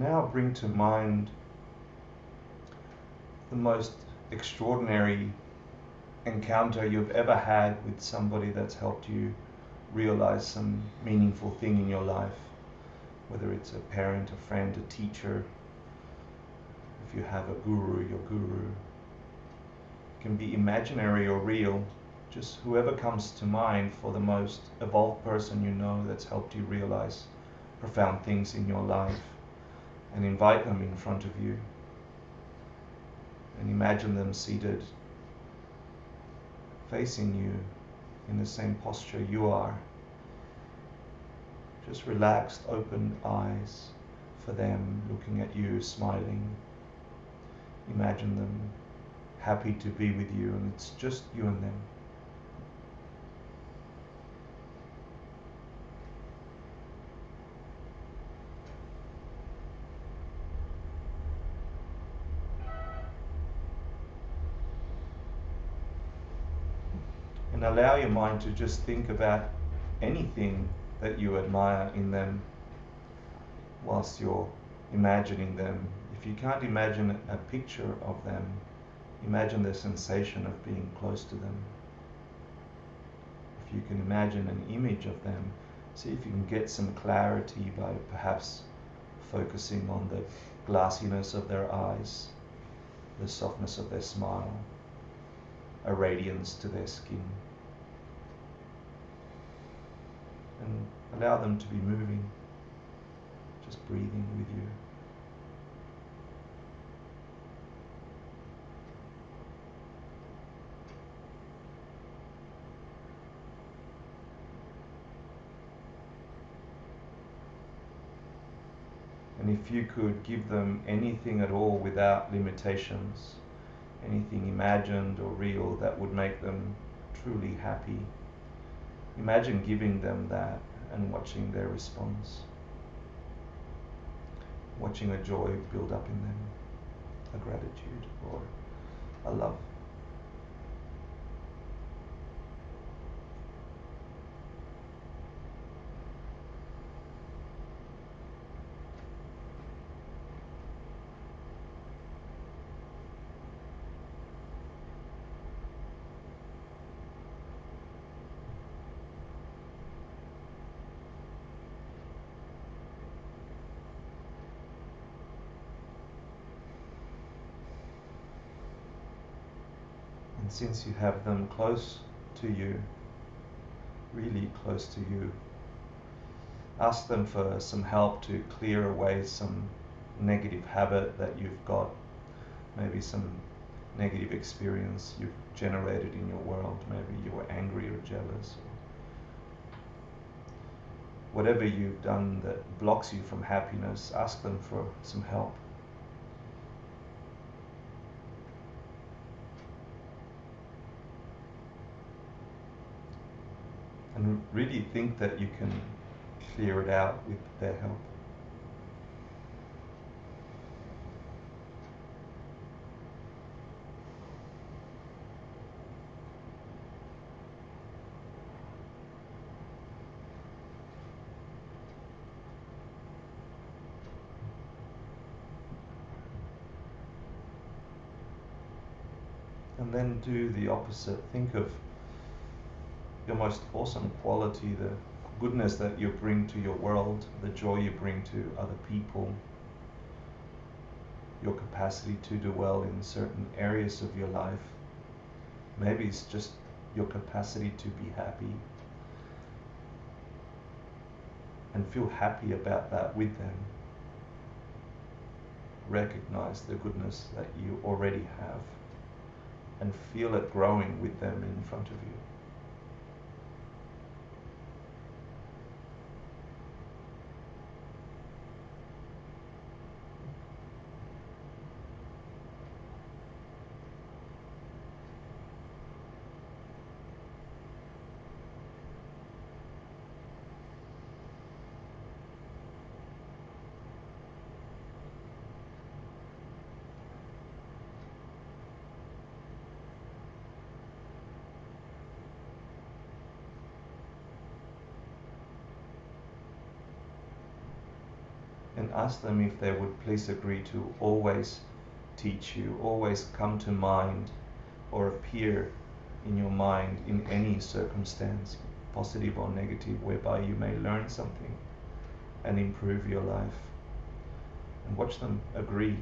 now bring to mind the most extraordinary encounter you've ever had with somebody that's helped you realize some meaningful thing in your life, whether it's a parent, a friend, a teacher, if you have a guru, your guru. It can be imaginary or real, just whoever comes to mind for the most evolved person you know that's helped you realize profound things in your life, and invite them in front of you and imagine them seated facing you in the same posture you are. Just relaxed, open eyes for them, looking at you, smiling. Imagine them happy to be with you, and it's just you and them. And allow your mind to just think about anything that you admire in them whilst you're imagining them. If you can't imagine a picture of them, imagine the sensation of being close to them. If you can imagine an image of them, see if you can get some clarity by perhaps focusing on the glassiness of their eyes, the softness of their smile, a radiance to their skin. And allow them to be moving, just breathing with you. And if you could give them anything at all without limitations, anything imagined or real that would make them truly happy, imagine giving them that and watching their response. Watching a joy build up in them, a gratitude or a love. And since you have them close to you, really close to you, ask them for some help to clear away some negative habit that you've got, maybe some negative experience you've generated in your world. Maybe you were angry or jealous, or whatever you've done that blocks you from happiness. Ask them for some help. And really think that you can clear it out with their help. And then do the opposite. Think of your most awesome quality, the goodness that you bring to your world, the joy you bring to other people, your capacity to do well in certain areas of your life. Maybe it's just your capacity to be happy, and feel happy about that with them. Recognize the goodness that you already have and feel it growing with them in front of you. ask them if they would please agree to always teach you, always come to mind or appear in your mind in any circumstance, positive or negative, whereby you may learn something and improve your life. And watch them agree.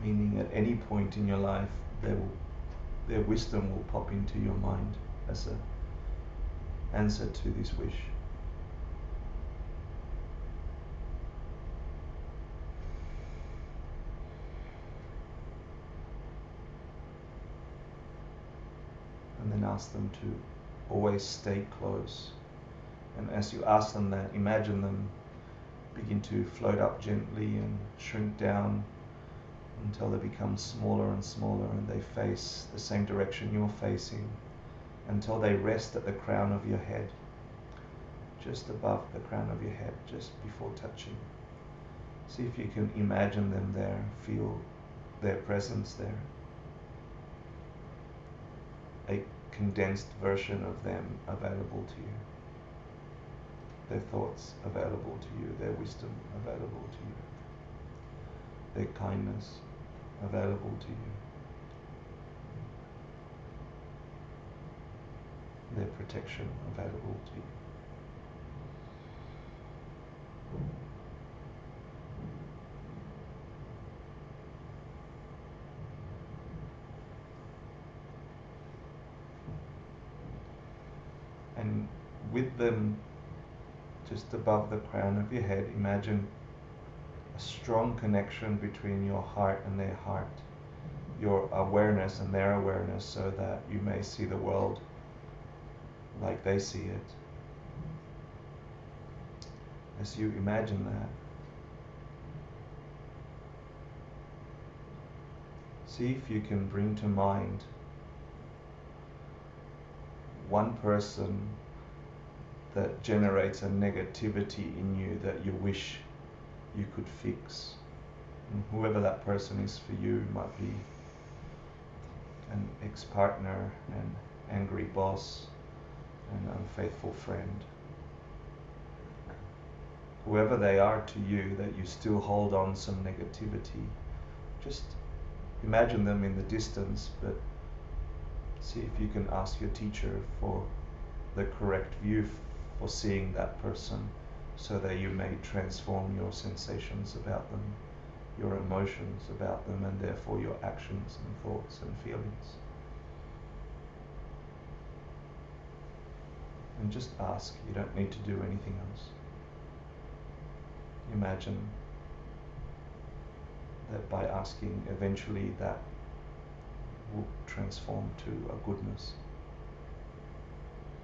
Meaning at any point in your life, their wisdom will pop into your mind as an answer to this wish. And then ask them to always stay close. And as you ask them that, imagine them begin to float up gently and shrink down until they become smaller and smaller, and they face the same direction you're facing until they rest at the crown of your head, just above the crown of your head, just before touching. See if you can imagine them there, feel their presence there. A condensed version of them available to you. Their thoughts available to you, their wisdom available to you, their kindness available to you, their protection available to you. And with them just above the crown of your head, imagine a strong connection between your heart and their heart, your awareness and their awareness, so that you may see the world like they see it. As you imagine that, see if you can bring to mind one person that generates a negativity in you that you wish you could fix. And whoever that person is for you, might be an ex-partner, an angry boss, an unfaithful friend. Whoever they are to you that you still hold on some negativity, just imagine them in the distance, but see if you can ask your teacher for the correct view for seeing that person, so that you may transform your sensations about them, your emotions about them, and therefore your actions and thoughts and feelings. And just ask, you don't need to do anything else. Imagine that by asking, eventually that will transform to a goodness.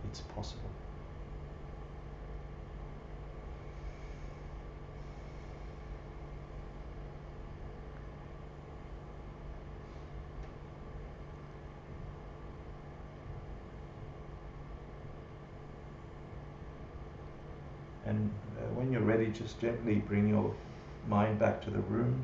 It's possible. And when you're ready, just gently bring your mind back to the room.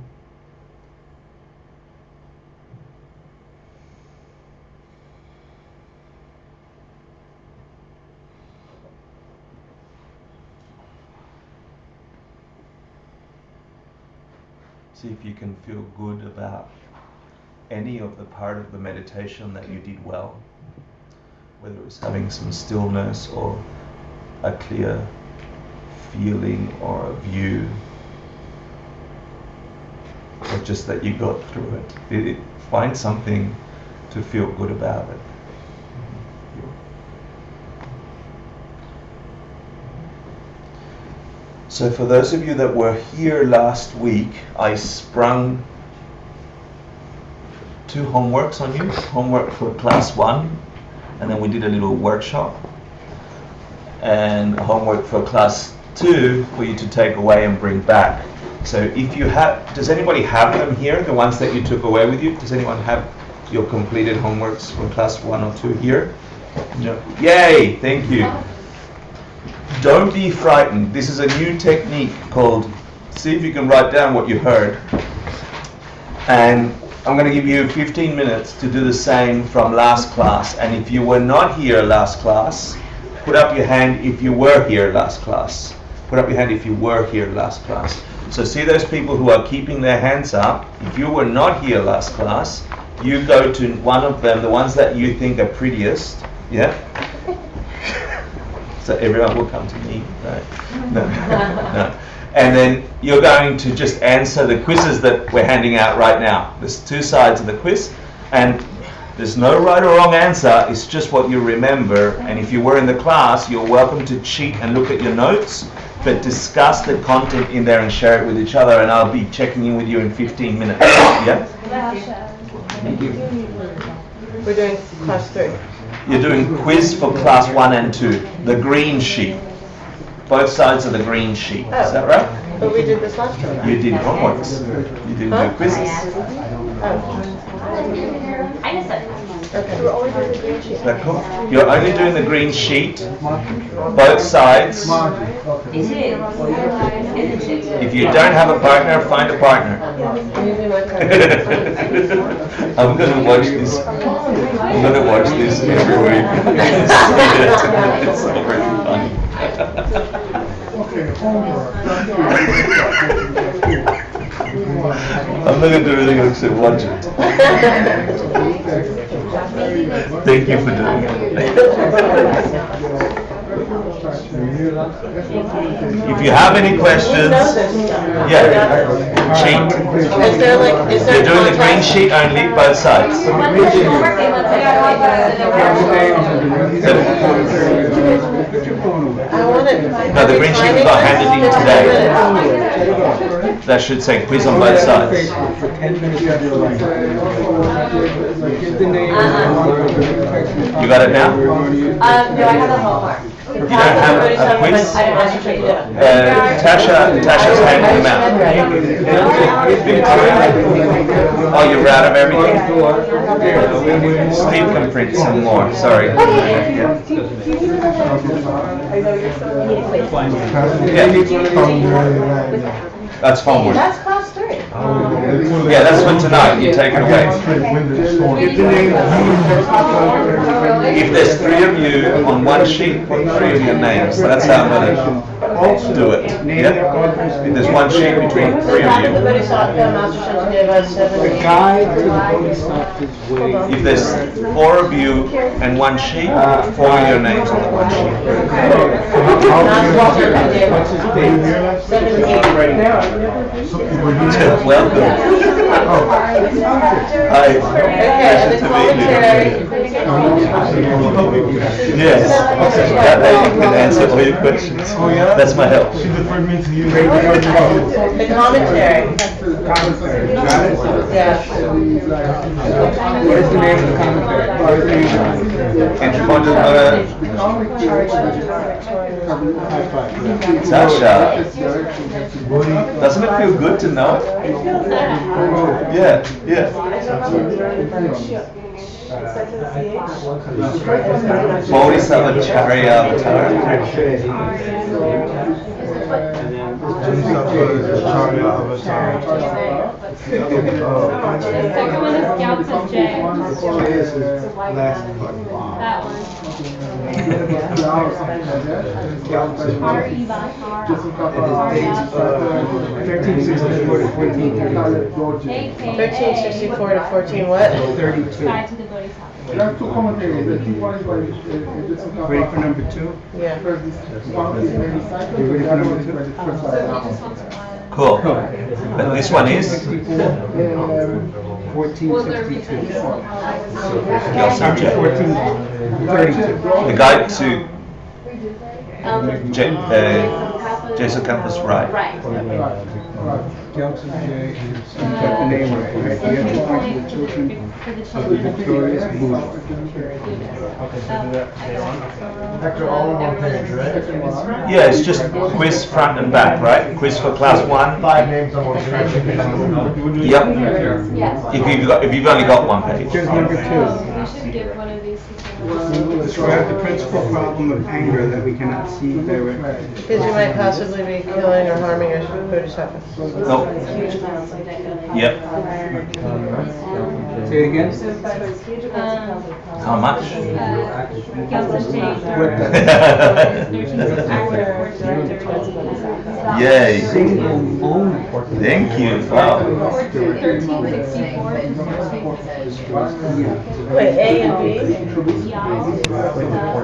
See if you can feel good about any of the part of the meditation that you did well, whether it was having some stillness or a clear feeling or a view, or just that you got through it. Find something to feel good about it. So for those of you that were here last week, I sprung 2 homeworks on you. Homework for class 1, and then we did a little workshop. And homework for class 2 for you to take away and bring back. So if you have, does anybody have them here, the ones that you took away with you? Does anyone have your completed homeworks from class 1 or 2 here? No. Yay, thank you. Don't be frightened. This is a new technique called, see if you can write down what you heard. And I'm going to give you 15 minutes to do the same from last class. And if you were not here last class, put up your hand if you were here last class. Put up your hand if you were here last class. So see those people who are keeping their hands up. If you were not here last class, you go to one of them, the ones that you think are prettiest. Yeah? So everyone will come to me, right? No. No. And then you're going to just answer the quizzes that we're handing out right now. There's two sides of the quiz, and there's no right or wrong answer. It's just what you remember. And if you were in the class, you're welcome to cheat and look at your notes, but discuss the content in there and share it with each other, and I'll be checking in with you in 15 minutes. Yeah? Thank you. We're doing class 3. You're doing quiz for class 1 and 2, the green sheet. Both sides of the green sheet. Is that right? But we did this last time. You did homeworks. You didn't do quizzes. I just said. Okay. We're only doing the green sheet. Is that cool? You're only doing the green sheet, both sides. If you don't have a partner, find a partner. I'm going to watch this. I'm going to watch this every week. It's so very funny. I'm not going to do anything except watch it. Thank you for doing it. If you have any questions, cheat. You're doing the green sheet only, both sides. No, the green sheet we got handed in today. That should say quiz on both sides. You got it now? No, I have a homework. You don't have a quiz? I didn't ask you to do it. Tasha's handing them out. Oh, you're out of everything? Steve can print some more, sorry. Yeah. That's homework. That's class 3. Yeah, that's for tonight. You take it away. If there's 3 of you on one sheet, put 3 of your names. That's how I'm going to do it. Yeah? If there's one sheet between 3 of you. The Bodhisattva Master gave us 7. If there's 4 of you and one sheet, 4 of your names on the one sheet. Welcome. Hi. Yes. That lady can answer all your questions. Oh yeah? That's my help. She referred me to you. The commentary. Yeah. What is the name of the commentary? Sasha, doesn't it feel good to know? Yeah, yeah. Bodhisattva Charya Avatar. Second one is Gyaltsen J. That one. R-E-Y-R. 1364 to 1364 to 14 what? 32. Guide to the Bodhisattva. Ready for number 2? Yeah. You ready for number 2? Cool. But this one is? 1462. Gyaltsen J. 1432. The guide to Jason Campus, right? Right. Gyaltsen J is, you got the name right, right? The entry point for the children of the victorious Buddha. Hector, all on one page, right? Yeah, it's just quiz front and back, right? Quiz for class 1. 5 names on one page. Yep. Yes. If you've only got one page. Here's number 2. We should give one of these to someone. Describe the principal problem of anger that we cannot see directly. Because you might possibly be killing or harming a bodhisattva. Nope. Yep. Say it again. How much? Yay. Thank you. Wow. 1364. Wait, A and B?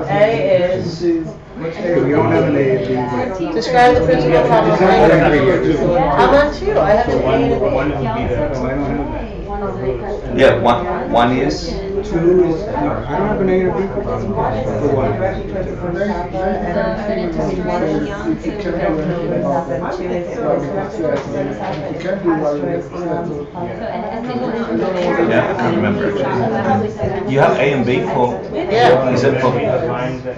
A is We don't have an A. describe the principal problem of anger. I'm on two. I have an A and a B. Yeah, one is. Two is, I don't have an A or B. For one. Yeah, I can't remember. You have A and B for. Yeah. Is it for?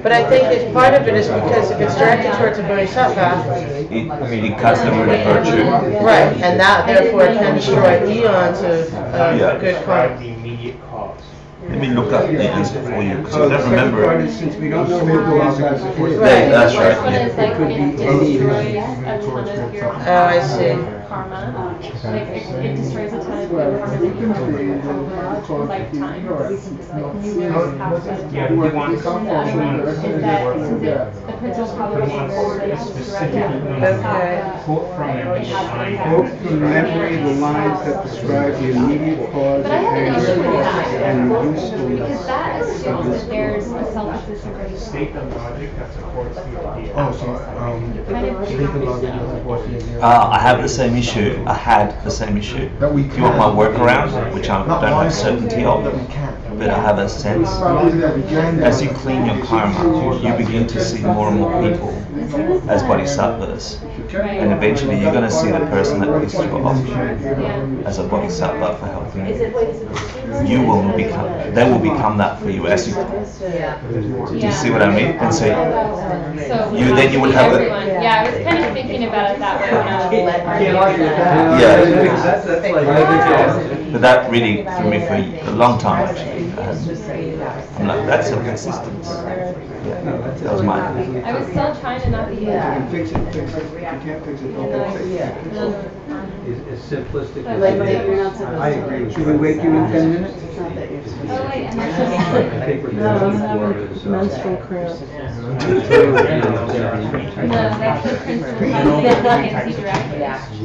But I think it's part of it is because if it's directed towards a bodhisattva, It cuts the root of virtue. right, and that therefore can destroy eons of good karma. The immediate cause. Let me look up the answer for you because I The don't second remember. part is since we don't know what the laws are. Right. That's The first one right. is like when it destroys a ton of your Oh, I see. karma. Like it destroys a ton of your karma that you've over lifetime. Yeah, we want Is that since the principal problem of anger is directed Okay. quote from memory line. Quote from memory the lines that describe the immediate cause But of I have an anger issue with that. and Because usefulness. that assumes that there's a self-existent State of logic that supports the idea. Oh, so, kind of I have the same issue. I had the same issue. that we Do you want my can. workaround, which I Not don't why have certainty of, that we can. but I have a sense. As you clean your karma, you begin to see more and more people as bodhisattvas. And eventually you're going to see the person that pissed you off as a bodhisattva for helping you. You will become, they will become that for you as you. Do you see what I mean? And so then you would have a. everyone. Yeah, I was kind of thinking about it that way when I was Yeah. But that really threw me for a long time actually. I'm like, that's so consistent. Yeah, that was mine. I was still trying to not be. Fix it, fix it. If you can't fix it, don't fix it. Is simplistic. But like, I agree with Should we wake you in 10 minutes? Oh wait, and I think what you're looking for is. Menstrual cramp. no, that's the principal problem that I can see directly.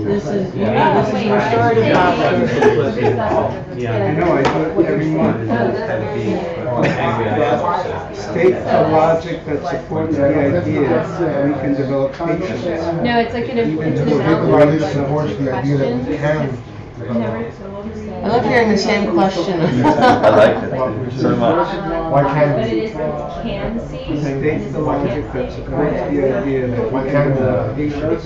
This is, Oh, this is wait, restorative power. I know, I do it every month. State the logic that supports the idea that we can develop patience. No, it's like an Even it's though an The element idea supports the idea that we can. I love hearing the same question. I like it so much. Why But can't it we? is like can see. State the logic that supports the idea that we Why can can't develop we? patience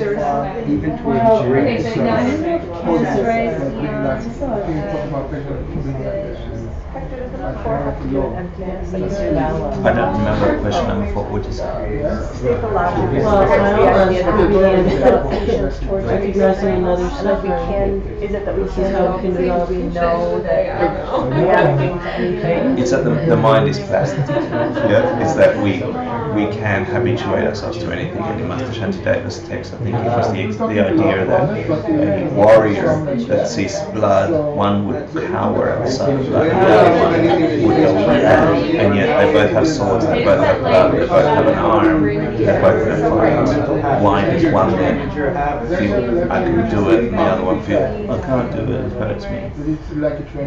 even towards Okay, great so now it's like can destroys I don't remember a question number 4, which is Well, recognizing another suffering. Is it that we This is how we can develop know that it's that the mind is plastic. Yeah, it's that we can habituate ourselves to anything. And in Master Shantideva's text, I think it was the idea that a warrior that sees blood, one would cower outside of blood, and the other one would go mad. And yet they both have swords, they both have blood, they both have an arm, they're both in a fight. Why does one then feel I can do it, and the other one feel I can't do it, it hurts me?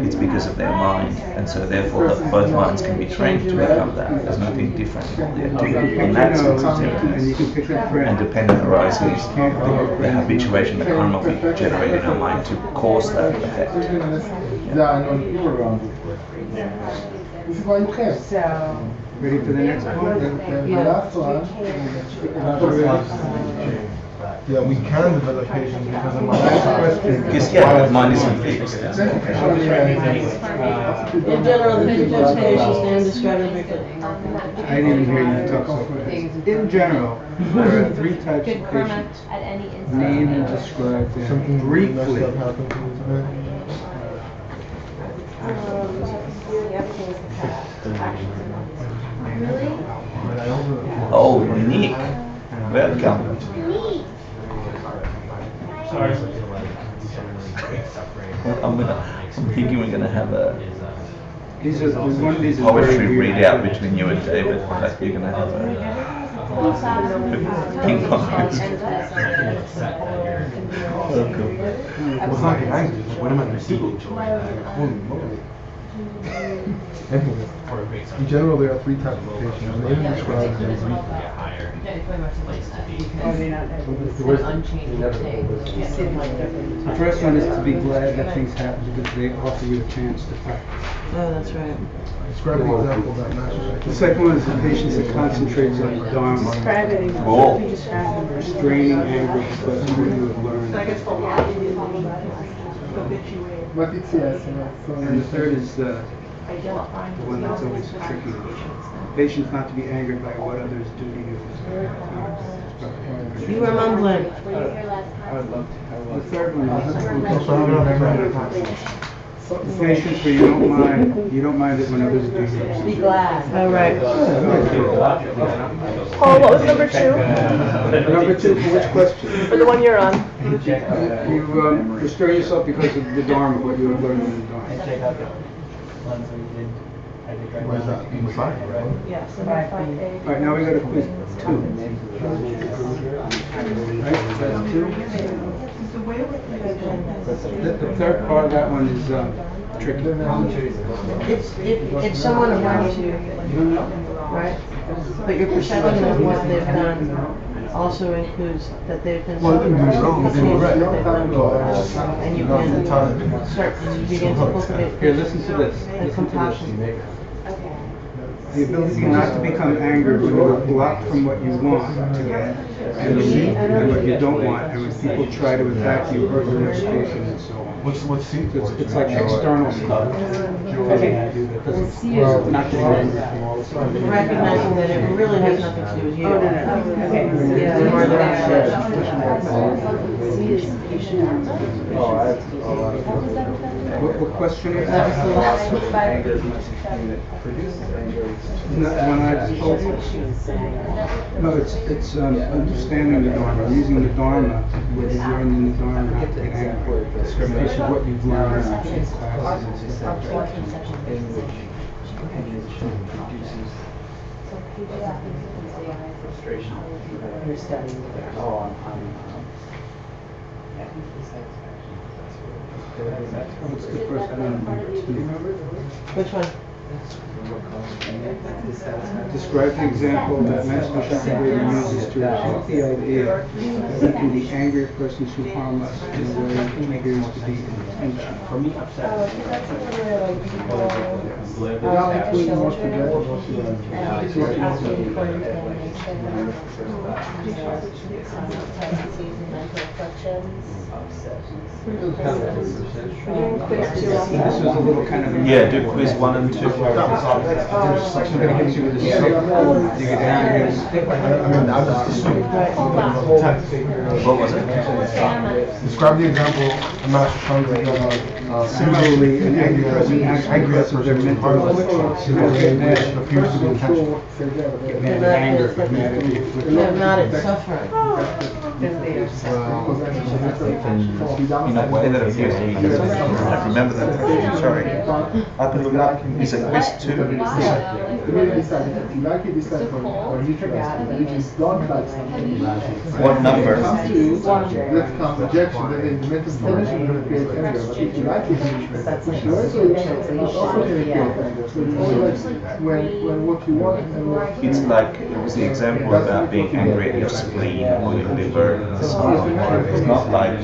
It's because of their mind, and so therefore both minds can be trained to become that. There's nothing different in what they're doing. In that sense, it's and you different. can pick up And friends. dependent arises the habituation, the karma we generate in our mind to cause that effect. Ready for the next one? Yeah, we can develop patience because of my next question. Because yeah, mind isn't fixed. In general, the physical patients and describe everything. I didn't even hear you talk so fast. In general, there are 3 types good of karma patients. at any instant. Name and describe them Something briefly. that happened to me today. Really? Oh, Nick, welcome. Sorry. I'm thinking we're gonna have a These are, one of these is poetry very weird. readout between you and David. Like you're gonna have a ping pong match. Oh, cool. Well, it's not getting angry, but when am I going to see it? Holy moly. Anyway, in general, there are three types of patients. They even describe them as weak. The first one is to be glad that things happen because they offer you a chance to practice. Oh, that's right. Describe the example that matches. The second one is the patient that concentrates on the Dharma, Cool. restraining anger because what you have learned. But it's yes, And the third is the one that's always tricky. Patients not to be angered by what others do to you. You were mumbling. The third one is So I'm gonna remember the patience where you don't mind it when others do Be you. glad. Oh, right. Paul, what was number 2? Number two, for which question? Or the one you're on? You restrain yourself because of the Dharma, what you have learned in the Dharma. Where's that? Inside, right? Yes. All right, now we got a quiz 2. Right, that's 2. The third part of that one is tricky. It's someone around you, right? But your perception of what they've done also includes that they've been Well, so it didn't do wrong, it didn't right. and you can start to begin to cultivate Here, listen to this. and compassion. The ability not to become angry when you are blocked from what you want to get, and what you don't want, and when people try to attack you, hurt your reputation, and so on. What's C? It's like external stuff. Not to be angry. Recognizing that it really has nothing to do with you. Yeah, more than What question is that that? was the last one. When I spoke, no, it's understanding the Dharma, using the Dharma, what you've learned in the Dharma, not to get angry. This is what you've learned in classes and stuff. What's the first one? Which one? Describe the example that Master Shankara uses to refute the idea that we can be angry at persons who harm us in a way which appears to be intentional. For me, this was a little kind of a... Yeah, do quiz 1 and 2. Somebody hits you with a stick, you get angry. What was it? Describe the example of Master Shankara. Similarly, an angry person angry at their mental afflictions. Which appears to be intentional. Mad at anger, mad at you. No, not at suffering. In a way that appears to be different. Remember that person, sorry. I can look up. Is it quiz 2? What number? Let's count rejection, then the mental dimension is going to create anger. But if you like it, That's push away, so it's also going to create anger. So it's always when what you want and what It's like it was the example about being angry at your spleen or your liver and so on. It's not like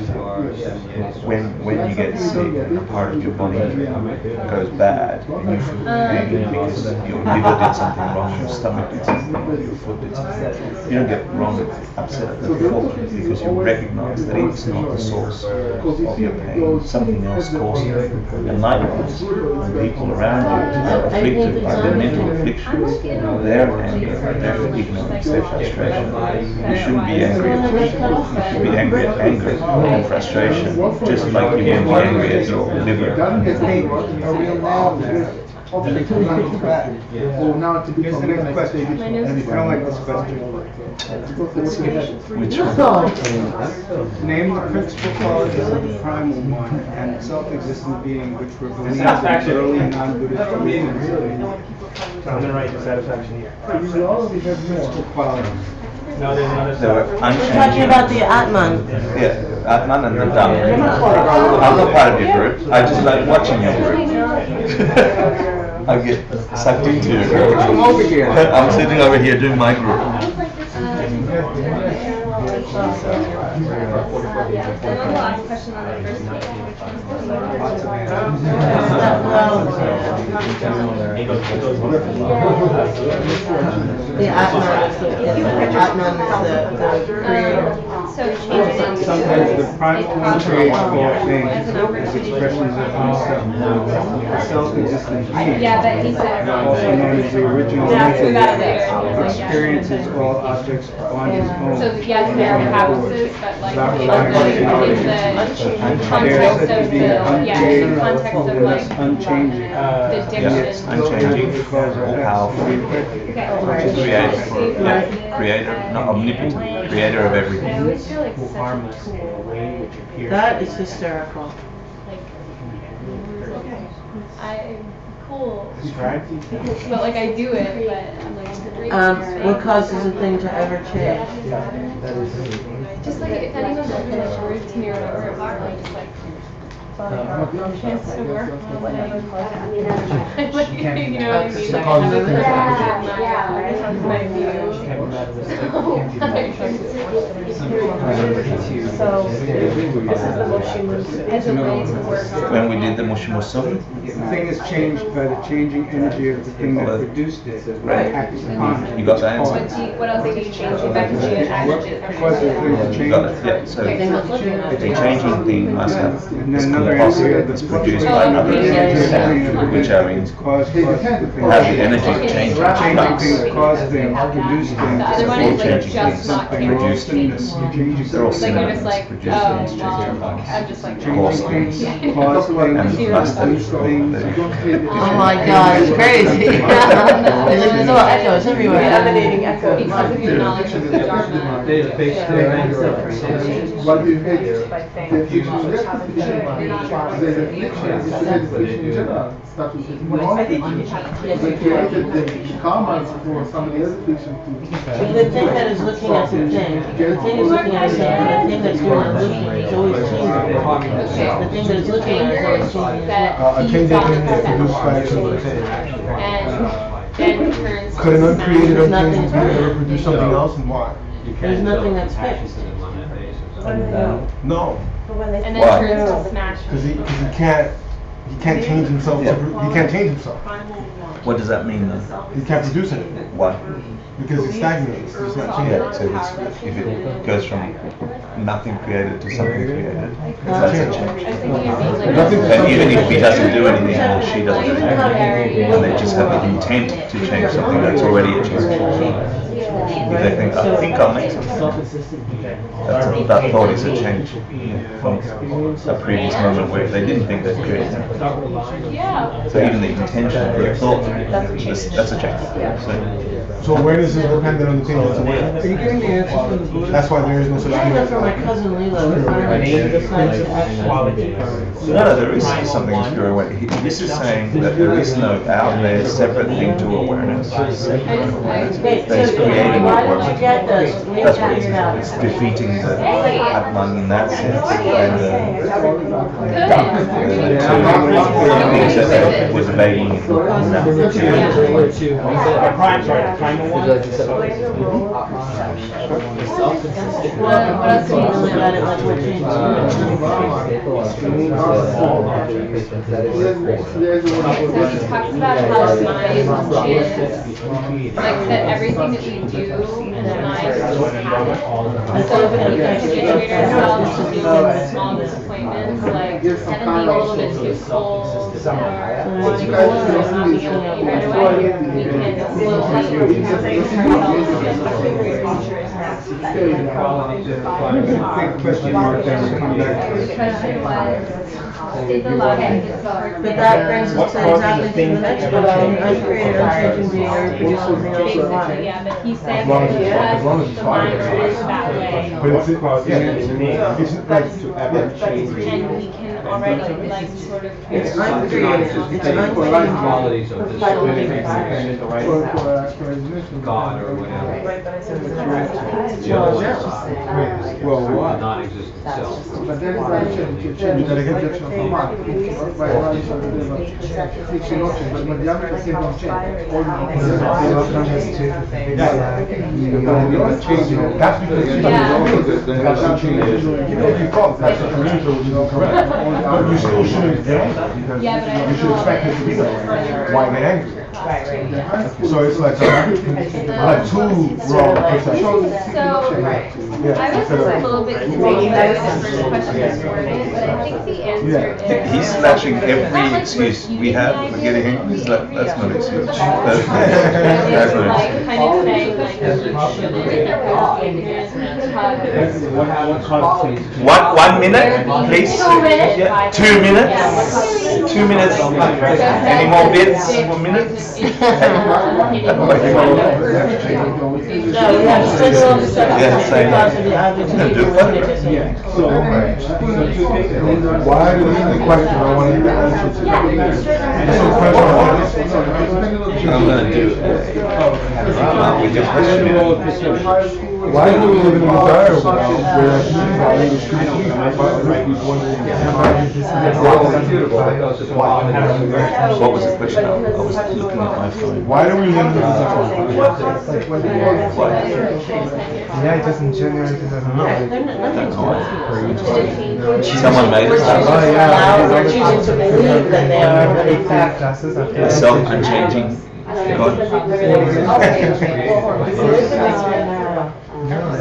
when you get sick and a part of your body goes bad and you feel angry because your liver did something wrong, your stomach did something wrong, your foot did something wrong. You don't get upset at the fault because you recognize that it's not the source of your pain. Something else caused it. And likewise, when people around you are afflicted by their mental afflictions, their anger, their ignorance, their frustration, you shouldn't be angry at them. You should be angry at anger and frustration, just like you would be angry at your liver. doesn't get paid a real now. Hopefully it comes out of back. Well, now to Here's become the the next next question. stage. I don't like this question. Which Name the principal qualities of the primal one and self-existent being which were believed in Satisfaction. early non-Buddhist religions. So I'm gonna write the satisfaction here. You already have Principal more. qualities. No, there's another they were side. We're talking unchanging. about the Atman. Yeah, Atman and the Dhamma. I'm not part of your group. I just like watching your group. I get sucked into your group. Come over here. I'm sitting over here doing my group. The Atman is the creator. Sometimes the primal one creates all things as expressions of himself. Self-existent being, Yeah, but he said. also known as the original Yeah, we got it entity, later. experiences all objects on his own. So yes, there are houses, but like in the context of Unchanging. the Yes, diction. unchanging, all powerful, creator, not omnipotent, creator of everything. Harmless in a way which appears. That is hysterical. I'm cool, Describe. but like I do it, but I'm like. What causes a thing to ever change? Just like if anyone's ever like rude to me or whatever, I'm just like. Chance to work on whatever. You know what I mean? My view. So this is the Moshi as a way to work on. When we did the Mushimusum, The thing is changed by the changing energy of the thing that produced it. Right. Acts upon it. You got that What answer? do you, what else do you change? You back to change Causes the thing to You got change. it, yeah. So Thing that's looking at the it. changing thing must have And this then another energy composite of that's the produced Oh, by another okay, entity, which are in, Cause the thing. have the energy of changing. Changing Nuts. things cause things, produce things. The other one is like Changing just things, not produce changing. things. They're all Like you're synonyms, just like, produce oh, things, changing well, things. I'm just like. Cause Changing things. things, cause things, And must produce things. Oh my God, it's crazy. There's little echoes everywhere. Emanating echoes. Because of your knowledge of the Dharma. What do you make the affliction less affliction? There's affliction in general. Start with the created the karma for somebody else's affliction too. The thing that is looking at the thing is looking at the thing, and the thing that's doing the looking is always changing. The thing that is looking at it is always changing as well. A changing thing is produced by a changing thing. And then turns. Could an uncreated There's thing nothing ever produce something else, and why? There's nothing that's fixed. No, And then Why? turns to smash. because he can't change himself. Yeah. He can't change himself. What does that mean then? He can't produce anything Why? because it stagnates. It's not changing. Yeah, so if it goes from nothing created to something created, that's a change. And even if he doesn't do anything or she doesn't do anything, and they just have the intent to change something that's already a change. If they think, I think I'll make something, that thought is a change from a previous moment where they didn't think they'd create anything. Yeah. So even the intention of the thought, that's a change. So awareness is dependent on the thing that's aware. Are you getting the answer from the Buddha? That's why there is no such I thing know as from my cousin Leela, we finally decided to actually. No, there is something as pure awareness. This is saying that there is no out there separate thing to awareness. Wait, That's so creating why don't awareness. you get this? We That's have what to figure it out. it's defeating the Atman in that sense. And things that was evading in that. Prime, sorry, primal one. What else do you know about it, like what changed? So he talks about how mind is, like that everything that we do and then I just have it. I So thought if we that can habituate ourselves to doing small disappointments, like being a little bit too full or wanting more or not being able to eat right away, we can slowly train ourselves Question mark and come back. But that brings us to exactly to the next question. Uncreated, unchanging being or produce something else or why? Yeah, but he said As long as because it's the fine. mind works that way. But it's, it's like to ever change. And we can already like sort of. It's uncreated, it's unchanging. Qualities of this God or whatever. Well, no. Well, The what? non-existent self. But there is a rejection from mind. Fiction option, but when the other person don't change, all That's because you thought that's what you which is correct. But you still shouldn't get angry Yeah, but I because you should expect it to be that. Why get angry? So it's like two wrong perceptions. So, I was a little bit confused by the first question was worded, but I think the answer is. He's slashing every excuse we have for getting angry. He's like, that's not an excuse. That's not It's an like excuse. kind of saying like you shouldn't. 1 minute, please. 2 minutes. 2 minutes. 2 minutes. Any more bits? 1 minute? No, we have to still go on the subject. Yeah, same. Because of the object of Do the it. So, why do the question I want to answer to? So question I'm gonna do panorama with your question. why do we live in a desire world where humans are able to What was the question? I was looking at my phone. why do we live in a desire world? Yeah, it doesn't generate Someone made it. Now we're choosing to believe that they are, but in fact. A self-unchanging God.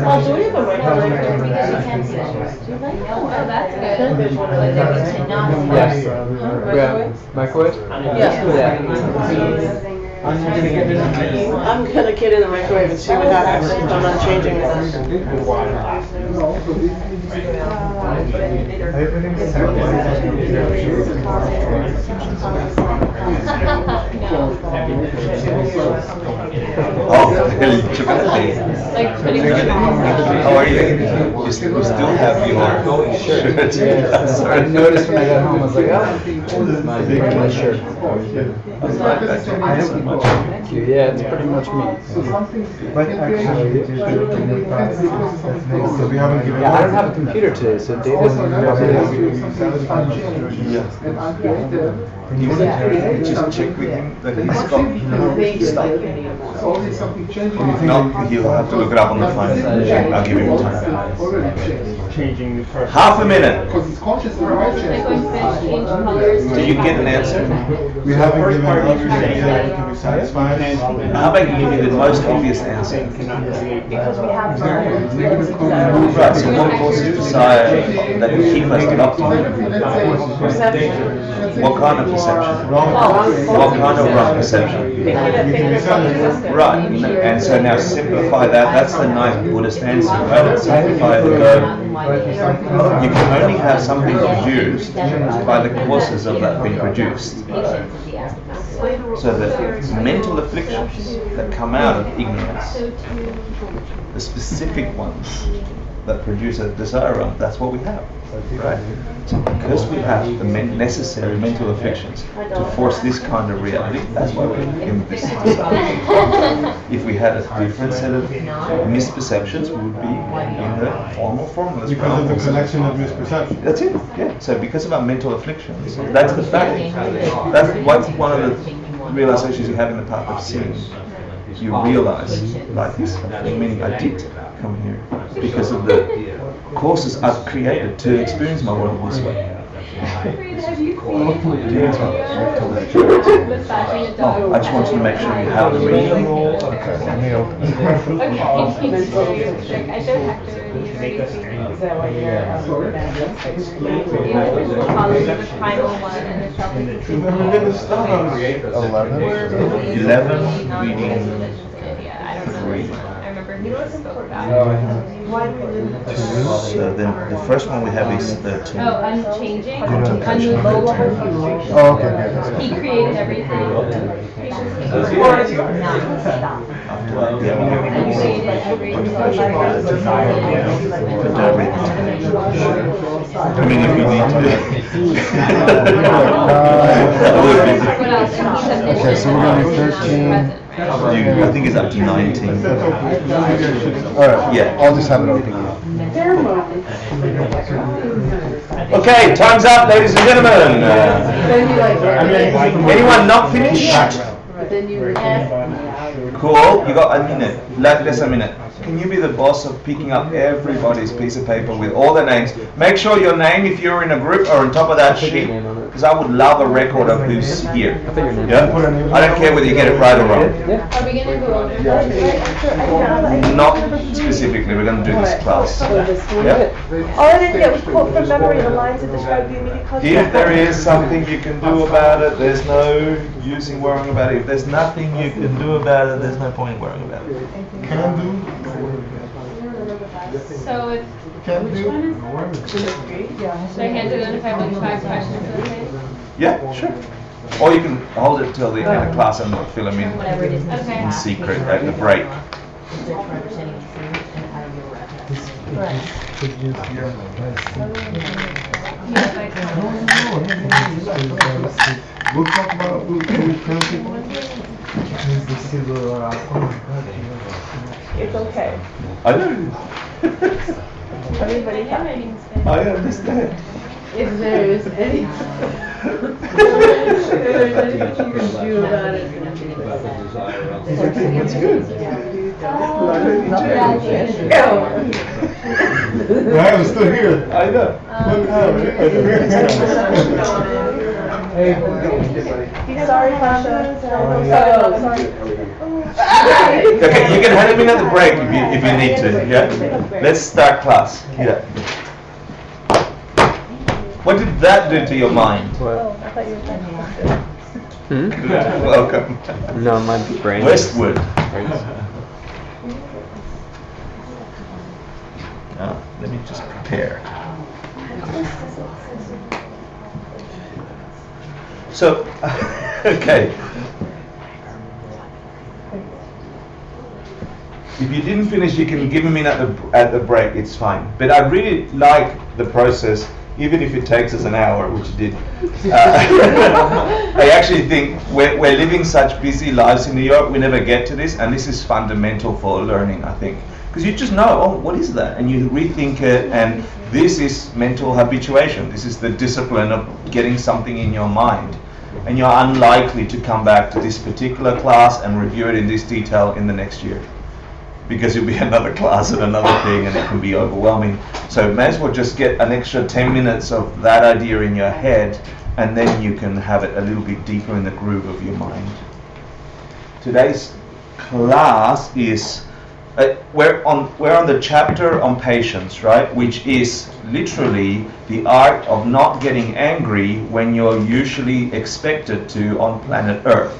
Oh, do we have a regular? Oh, that's good. Yes. Microwave? Yeah. I'm gonna get in the microwave and see what happens if I'm not changing this. Oh, really? Like putting How are you? You still have your shirt. I noticed when I got home, I was like, oh, my big shirt. Thank you. Yeah, it's pretty much me. But actually, so we haven't given Yeah, I don't have a computer today, so David's You want to just check with him that he's got stuff. Always something changing. No, he'll have to look it up on the phone. I'll give him time. Already changed. Changing the first. Half a minute. Because it's conscious of the right like when fish change colors. Do you get an answer? We haven't given answers that we can be satisfied. How about you give me the most obvious answer? Because we have Right, so what causes desire that will keep us adopting? What kind of perception? What kind of wrong perception? Right, and so now simplify that. That's the ninth Buddhist answer, right? Simplify the go. You can only have something produced by the causes of that being produced. So the mental afflictions that come out of ignorance, the specific ones that produce a desire of, that's what we have, right? So because we have the necessary mental afflictions to force this kind of reality, that's why we're in this society. If we had a different set of misperceptions, we would be in the formal formulas. Because of the collection of misperceptions. That's it, yeah. So because of our mental afflictions, that's the fact. That's what's one of the realizations you have in the path of sin. You realize, like this, meaning I did come here because of the causes I've created to experience my world this way. afraid have you seen? Massaging a dog. I just wanted to make sure you have the reading. Okay, let me open it. Okay, I showed Hector and he's already seen it. Even if it's the follow the primal one and the self-esteem. 11 reading. Yeah, I don't know this one. I remember he spoke about it. So then the first one we have is 13. Oh, unchanging, Contemplation. unmovable. Oh, okay, good. He created everything. I mean, if you need to. What else? Okay, so we're gonna do 13. I think it's up to 19. Alright, Yeah. I'll just have it open. Okay, time's up, ladies and gentlemen. Anyone not finished? Cool, you got a minute, less a minute. Can you be the boss of picking up everybody's piece of paper with all their names? Make sure your name, if you're in a group, are on top of that sheet, because I would love a record of who's here. Yeah? I don't care whether you get it right or wrong. Are we gonna go over that? Not specifically, we're going to do this class. Yeah? All I didn't get was quote from memory the lines that describe the immediate cause. If there is something you can do about it, there's no use in worrying about it. If there's nothing you can do about it, there's no point in worrying about it. Can do. So if, which one is that? Should I hand it in if I have like 5 questions, okay? Yeah, sure. Or you can hold it till the end of class and fill them in Whatever it is. Okay. in secret at the break. We'll talk about people. It's okay. I know. Everybody My handwriting's good. I understand. If there is any, if there's anything you can do about it. That's good. Right, I'm still here. I know. Sorry, Pasha. Sorry. Okay, you can hand them in at the break if you need to. Yeah. Let's start class. Yeah. What did that do to your mind? Oh, I thought you were trying to. Welcome. No, my brain. Westwood. Let me just prepare. So, okay. If you didn't finish, you can give them in at the break. It's fine. But I really like the process, even if it takes us an hour, which it did. I actually think we're living such busy lives in New York, we never get to this, and this is fundamental for learning, I think. Because you just know, oh, what is that? And you rethink it, and this is mental habituation. This is the discipline of getting something in your mind. And you're unlikely to come back to this particular class and review it in this detail in the next year. Because it'll be another class and another thing, and it can be overwhelming. So may as well just get an extra 10 minutes of that idea in your head, and then you can have it a little bit deeper in the groove of your mind. Today's class is, we're on the chapter on patience, right? Which is literally the art of not getting angry when you're usually expected to on planet Earth.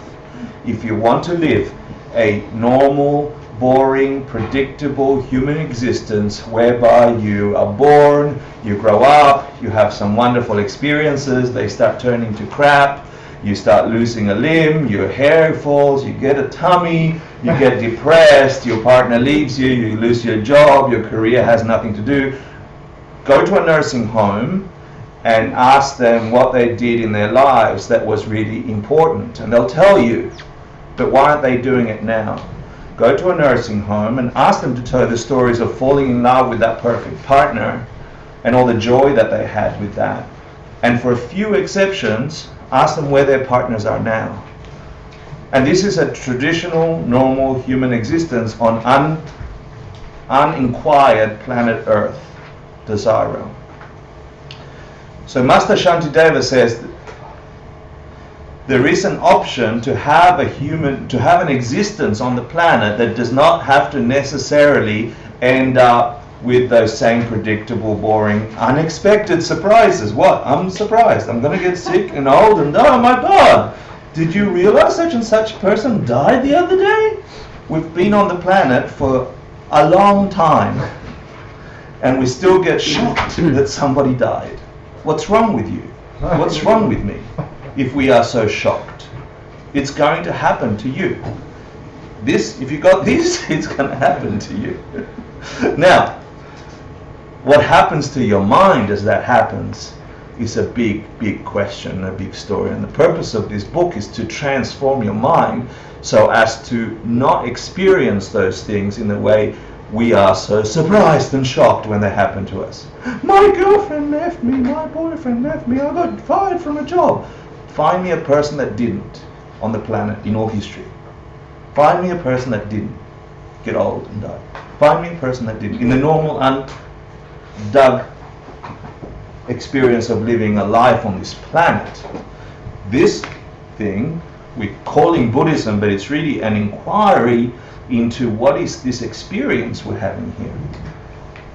If you want to live a normal, boring, predictable human existence whereby you are born, you grow up, you have some wonderful experiences, they start turning to crap, you start losing a limb, your hair falls, you get a tummy, you get depressed, your partner leaves you, you lose your job, your career has nothing to do. Go to a nursing home and ask them what they did in their lives that was really important, and they'll tell you, but why aren't they doing it now? Go to a nursing home and ask them to tell the stories of falling in love with that perfect partner and all the joy that they had with that. And for a few exceptions, ask them where their partners are now. And this is a traditional, normal human existence on uninquired planet Earth, Desiro. So Master Shantideva says there is an option to have an existence on the planet that does not have to necessarily end up with those same predictable, boring, unexpected surprises. What? I'm surprised. I'm going to get sick and old and oh my God, did you realize such and such person died the other day? We've been on the planet for a long time and we still get shocked that somebody died. What's wrong with you? What's wrong with me if we are so shocked? It's going to happen to you. This, if you got this, it's going to happen to you. Now, what happens to your mind as that happens is a big, big question, a big story. And the purpose of this book is to transform your mind so as to not experience those things in the way we are so surprised and shocked when they happen to us. My girlfriend left me, my boyfriend left me, I got fired from a job. Find me a person that didn't on the planet in all history. Find me a person that didn't get old and die. Find me a person that didn't. In the normal, undug experience of living a life on this planet, this thing we're calling Buddhism, but it's really an inquiry into what is this experience we're having here.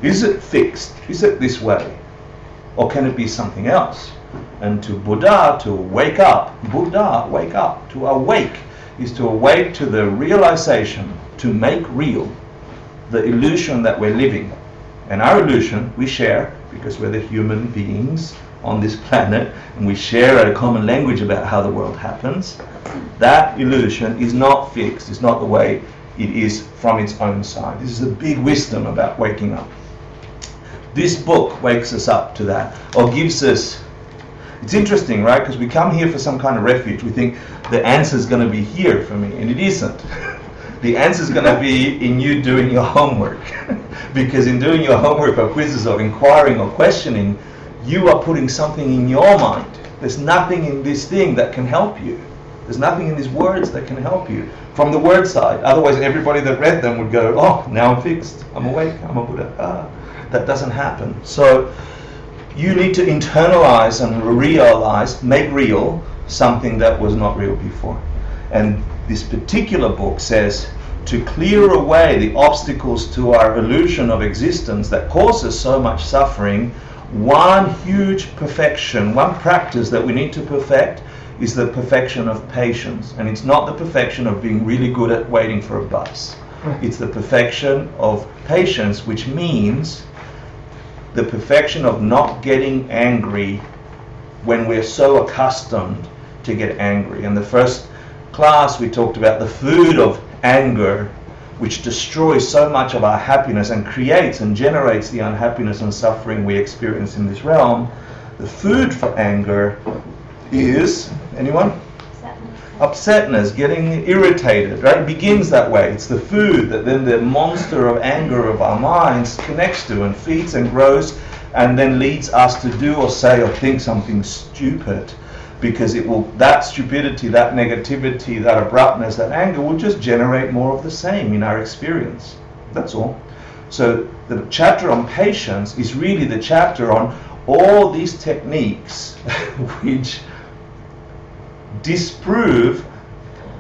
Is it fixed? Is it this way? Or can it be something else? And to Buddha, to wake up, Buddha, wake up, to awake, is to awake to the realization, to make real the illusion that we're living. And our illusion we share because we're the human beings on this planet and we share a common language about how the world happens. That illusion is not fixed, it's not the way it is from its own side. This is a big wisdom about waking up. This book wakes us up to that, or gives us, it's interesting, right? Because we come here for some kind of refuge. We think the answer is going to be here for me, and it isn't. The answer is going to be in you doing your homework. Because in doing your homework or quizzes or inquiring or questioning, you are putting something in your mind. There's nothing in this thing that can help you. There's nothing in these words that can help you from the word side. Otherwise, everybody that read them would go, oh, now I'm fixed. I'm awake. I'm a Buddha. That doesn't happen. So you need to internalize and realize, make real something that was not real before. And this particular book says to clear away the obstacles to our illusion of existence that causes so much suffering, one huge perfection, one practice that we need to perfect is the perfection of patience. And it's not the perfection of being really good at waiting for a bus. It's the perfection of patience, which means the perfection of not getting angry when we're so accustomed to get angry. In the first class we talked about the food of anger, which destroys so much of our happiness and creates and generates the unhappiness and suffering we experience in this realm. The food for anger is, anyone? Upsetness, getting irritated, right? It begins that way. It's the food that then the monster of anger of our minds connects to and feeds and grows and then leads us to do or say or think something stupid, because it will, that stupidity, that negativity, that abruptness, that anger will just generate more of the same in our experience. That's all. So the chapter on patience is really the chapter on all these techniques which disprove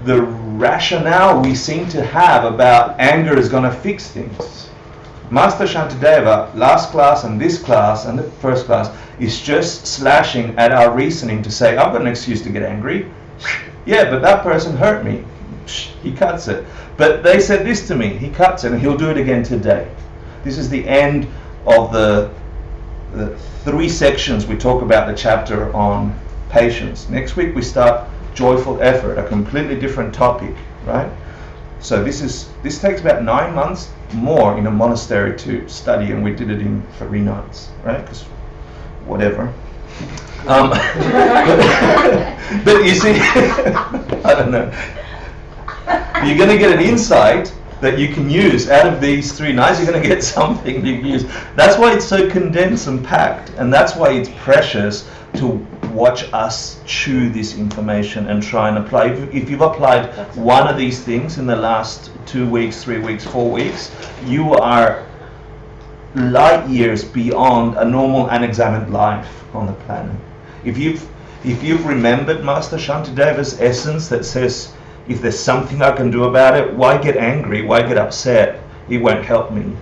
the rationale we seem to have about anger is going to fix things. Master Shantideva, last class and this class and the first class, is just slashing at our reasoning to say, I've got an excuse to get angry. Yeah, but that person hurt me. He cuts it. But they said this to me. He cuts it and he'll do it again today. This is the end of the 3 sections we talk about the chapter on patience. Next week we start joyful effort, a completely different topic, right? So this takes about 9 months more in a monastery to study, and we did it in 3 nights, right? Because whatever. But you see, I don't know. You're going to get an insight that you can use out of these 3 nights. You're going to get something you can use. That's why it's so condensed and packed, and that's why it's precious to watch us chew this information and try and apply. If you've applied one of these things in the last 2 weeks, 3 weeks, 4 weeks, you are light years beyond a normal unexamined life on the planet. If you've remembered Master Shantideva's essence that says, if there's something I can do about it, why get angry? Why get upset? It won't help me.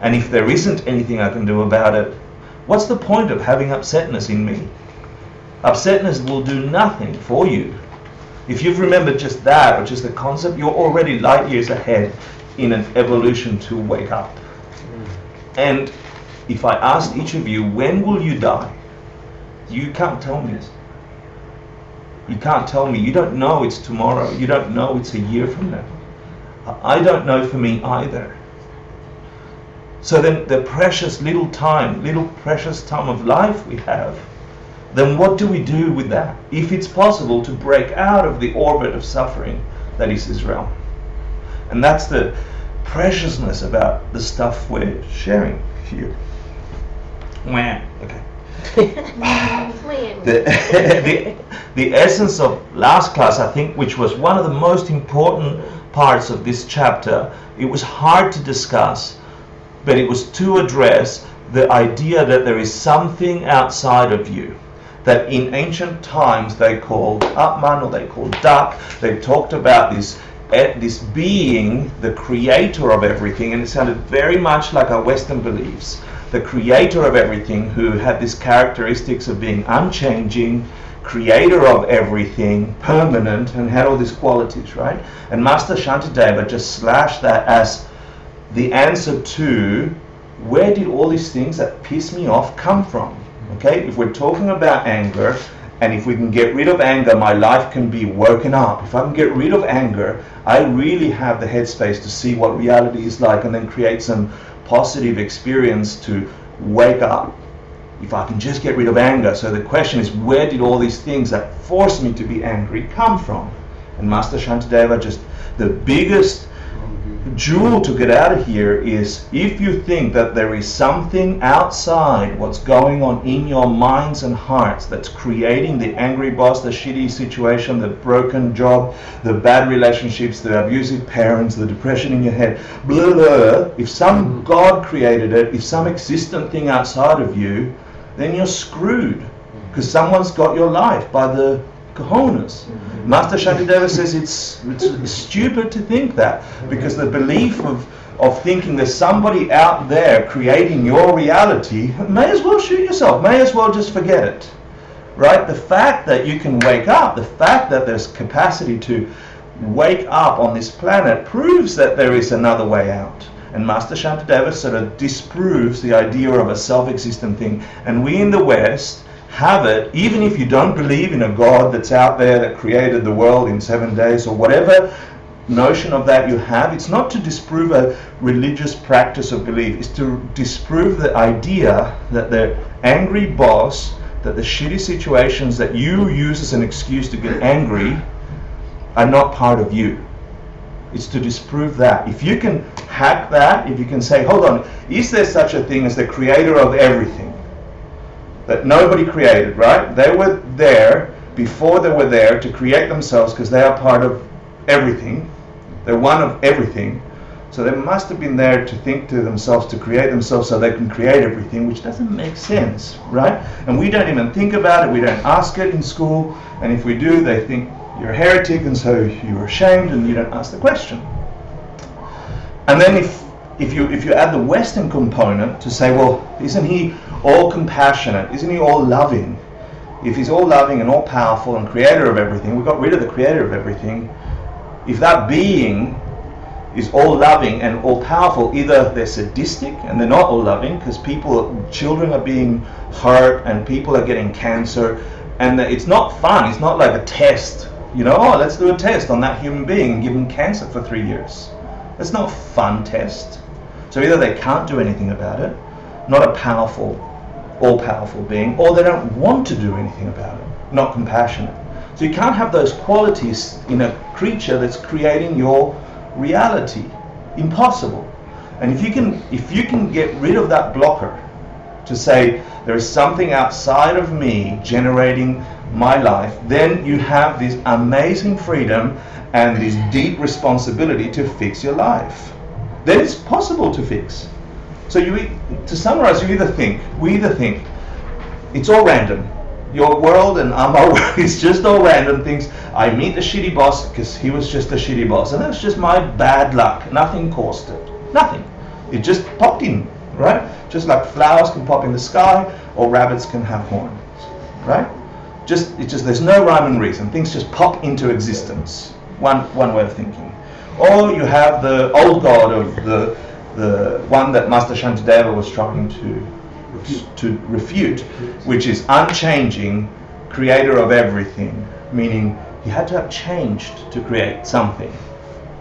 And if there isn't anything I can do about it, what's the point of having upsetness in me? Upsetness will do nothing for you. If you've remembered just that, or just the concept, you're already light years ahead in an evolution to wake up. And if I asked each of you, when will you die? You can't tell me. You can't tell me. You don't know it's tomorrow. You don't know it's a year from now. I don't know for me either. So then the precious little precious time of life we have, then what do we do with that? If it's possible to break out of the orbit of suffering that is this realm. And that's the preciousness about the stuff we're sharing here. Okay. The essence of last class, I think, which was one of the most important parts of this chapter, it was hard to discuss, but it was to address the idea that there is something outside of you that in ancient times they called Atman, or they called Dak. They talked about this being the creator of everything, and it sounded very much like our Western beliefs. The creator of everything, who had these characteristics of being unchanging, creator of everything, permanent, and had all these qualities, right? And Master Shantideva just slashed that as the answer to, where did all these things that piss me off come from? Okay, if we're talking about anger, and if we can get rid of anger, my life can be woken up. If I can get rid of anger, I really have the headspace to see what reality is like and then create some positive experience to wake up. If I can just get rid of anger. So the question is, where did all these things that force me to be angry come from? And Master Shantideva, just the biggest jewel to get out of here is, if you think that there is something outside what's going on in your minds and hearts that's creating the angry boss, the shitty situation, the broken job, the bad relationships, the abusive parents, the depression in your head, blah, blah, if some God created it, if some existent thing outside of you, then you're screwed, because someone's got your life by the cojones. Master Shantideva says it's stupid to think that, because the belief of thinking there's somebody out there creating your reality, may as well shoot yourself, may as well just forget it, right? The fact that you can wake up, the fact that there's capacity to wake up on this planet proves that there is another way out. And Master Shantideva sort of disproves the idea of a self-existent thing. And we in the West have it, even if you don't believe in a God that's out there that created the world in 7 days, or whatever notion of that you have, it's not to disprove a religious practice of belief, it's to disprove the idea that the angry boss, that the shitty situations that you use as an excuse to get angry are not part of you. It's to disprove that. If you can hack that, if you can say, hold on, is there such a thing as the creator of everything that nobody created, right? They were there before they were there to create themselves, because they are part of everything. They're one of everything. So they must have been there to think to themselves, to create themselves so they can create everything, which doesn't make sense, right? And we don't even think about it. We don't ask it in school. And if we do, they think you're a heretic, and so you're ashamed and you don't ask the question. And then if you add the Western component to say, well, isn't he all compassionate? Isn't he all loving? If he's all loving and all powerful and creator of everything, we got rid of the creator of everything. If that being is all loving and all powerful, either they're sadistic and they're not all loving, because children are being hurt and people are getting cancer, and it's not fun. It's not like a test. Let's do a test on that human being and give them cancer for 3 years. It's not a fun test. So either they can't do anything about it, not a powerful, all-powerful being, or they don't want to do anything about it, not compassionate. So you can't have those qualities in a creature that's creating your reality. Impossible. And if you can get rid of that blocker to say there is something outside of me generating my life, then you have this amazing freedom and this deep responsibility to fix your life. Then it's possible to fix. So to summarize, we either think it's all random. Your world and our world is just all random things. I meet a shitty boss because he was just a shitty boss, and that's just my bad luck. Nothing caused it. Nothing. It just popped in, right? Just like flowers can pop in the sky, or rabbits can have horns, right? There's no rhyme and reason. Things just pop into existence. One way of thinking. Or you have the old god of the one that Master Shantideva was trying to refute, which is unchanging, creator of everything, meaning he had to have changed to create something.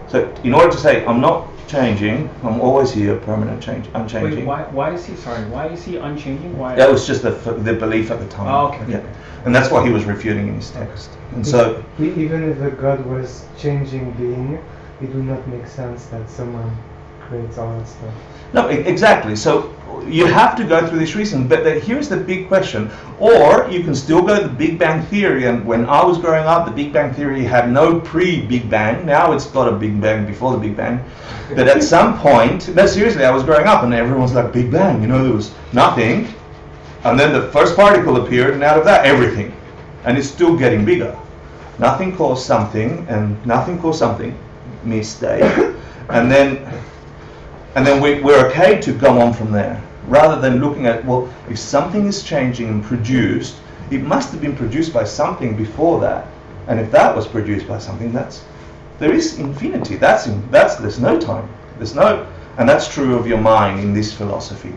So in order to say, I'm not changing, I'm always here, permanent change, unchanging. Wait, why is he unchanging? Why? That was just the belief at the time. Oh, okay. Yeah. And that's what he was refuting in his text. And so, even if the God was changing being, it would not make sense that someone creates all that stuff. no, exactly. So you have to go through this reason, but here's the big question. Or you can still go to the Big Bang Theory, and when I was growing up, the Big Bang Theory had no pre-Big Bang. Now it's got a Big Bang before the Big Bang. But at some point, no, seriously, I was growing up and everyone was like, Big Bang, there was nothing. And then the first particle appeared, and out of that, everything. And it's still getting bigger. Nothing caused something, and nothing caused something, mistake. And then we're okay to go on from there, rather than looking at, well, if something is changing and produced, it must have been produced by something before that. And if that was produced by something, there is infinity. There's no time. And that's true of your mind in this philosophy.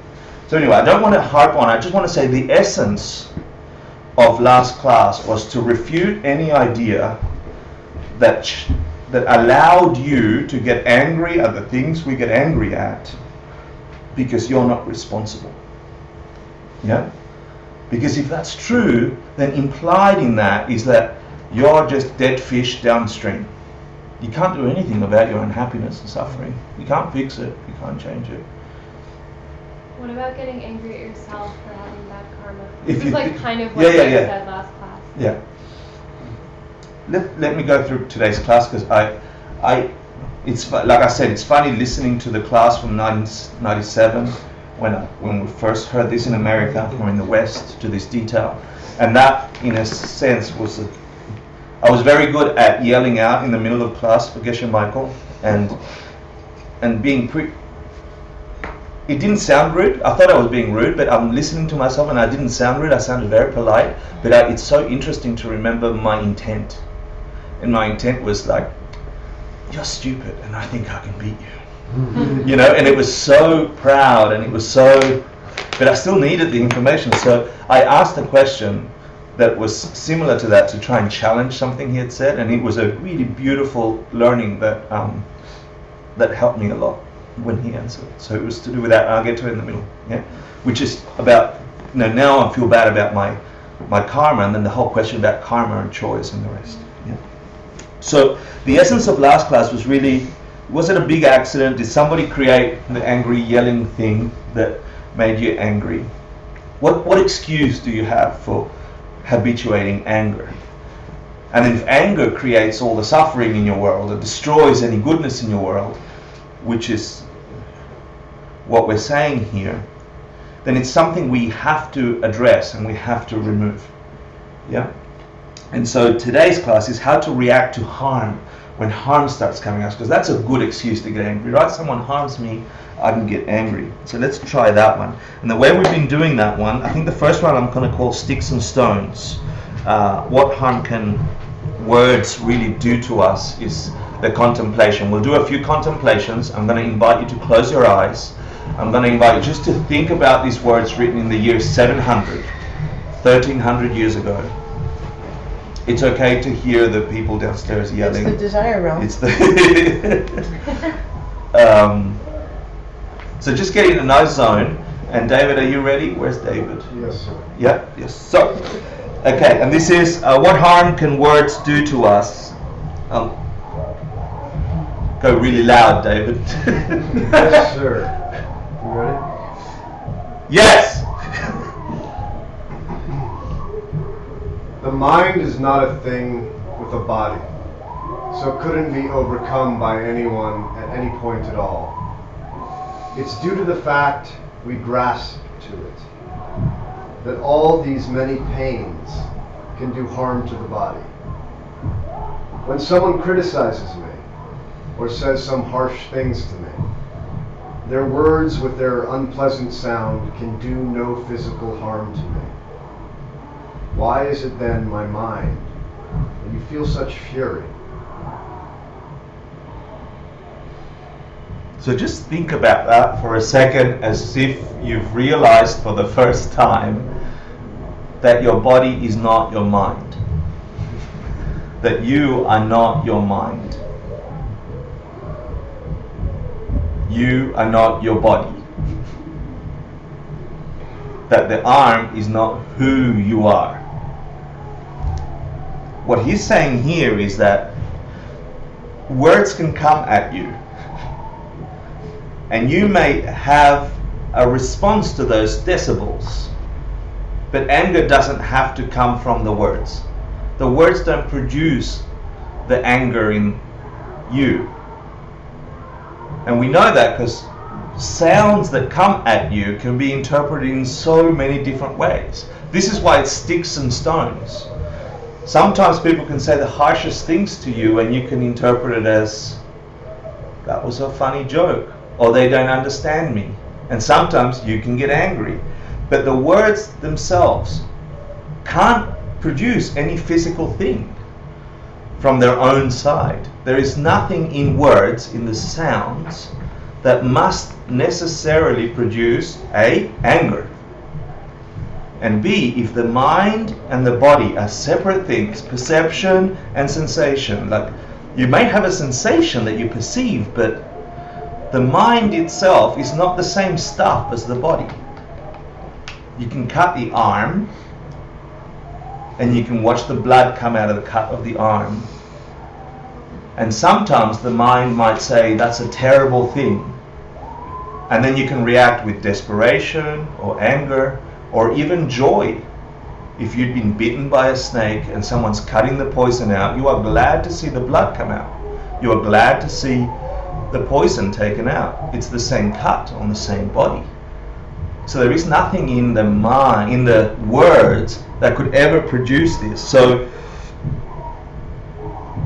So anyway, I don't want to harp on. I just want to say the essence of last class was to refute any idea that allowed you to get angry at the things we get angry at because you're not responsible. Yeah? Because if that's true, then implied in that is that you're just dead fish downstream. You can't do anything about your unhappiness and suffering. You can't fix it. You can't change it. What about getting angry at yourself for having bad karma? If This you is like thi- kind of what Yeah, you yeah, yeah. said last class. Yeah. Let me go through today's class, because like I said, it's funny listening to the class from 1997 when we first heard this in America or in the West to this detail, and that in a sense I was very good at yelling out in the middle of class for Geshe Michael and being it didn't sound rude. I thought I was being rude, but I'm listening to myself and I didn't sound rude. I sounded very polite, but it's so interesting to remember my intent. And my intent was like, you're stupid and I think I can beat you. And it was so proud and it was so, but I still needed the information. So I asked a question that was similar to that to try and challenge something he had said, and it was a really beautiful learning that helped me a lot when he answered. So it was to do with that. I'll get to it in the middle, yeah, which is about now I feel bad about my karma, and then the whole question about karma and choice and the rest. Yeah. So the essence of last class was really, was it a big accident? Did somebody create the angry yelling thing that made you angry? What excuse do you have for habituating anger? And if anger creates all the suffering in your world, it destroys any goodness in your world, which is what we're saying here, then it's something we have to address and we have to remove. Yeah? And so today's class is how to react to harm when harm starts coming at us, because that's a good excuse to get angry, right? Someone harms me, I can get angry. So let's try that one. And the way we've been doing that one, I think the first one I'm going to call sticks and stones. What harm can words really do to us is the contemplation. We'll do a few contemplations. I'm going to invite you to close your eyes. I'm going to invite you just to think about these words written in the year 700, 1300 years ago. It's okay to hear the people downstairs yelling. It's the desire realm. It's the so just get in a nice zone. And David, are you ready? Where's David? Yes, sir. Yeah, yes. So, okay, and this is what harm can words do to us? Go really loud, David. Yes, sir. You ready? Yes. The mind is not a thing with a body, so it couldn't be overcome by anyone at any point at all. It's due to the fact we grasp to it. That all these many pains can do harm to the body. When someone criticizes me or says some harsh things to me, their words with their unpleasant sound can do no physical harm to me. Why is it then, my mind, that you feel such fury? So just think about that for a second, as if you've realized for the first time that your body is not your mind. That you are not your mind. You are not your body. That the arm is not who you are. What he's saying here is that words can come at you, and you may have a response to those decibels, but anger doesn't have to come from the words. The words don't produce the anger in you. And we know that because sounds that come at you can be interpreted in so many different ways. This is why it's sticks and stones. Sometimes people can say the harshest things to you and you can interpret it as, that was a funny joke, or they don't understand me. And sometimes you can get angry. But the words themselves can't produce any physical thing from their own side. There is nothing in words, in the sounds, that must necessarily produce A, anger, and B, if the mind and the body are separate things, perception and sensation, like you may have a sensation that you perceive, but the mind itself is not the same stuff as the body. You can cut the arm and you can watch the blood come out of the cut of the arm. And sometimes the mind might say, that's a terrible thing. And then you can react with desperation or anger or even joy. If you'd been bitten by a snake and someone's cutting the poison out, you are glad to see the blood come out. You are glad to see the poison taken out. It's the same cut on the same body. So there is nothing in the mind, in the words, that could ever produce this. So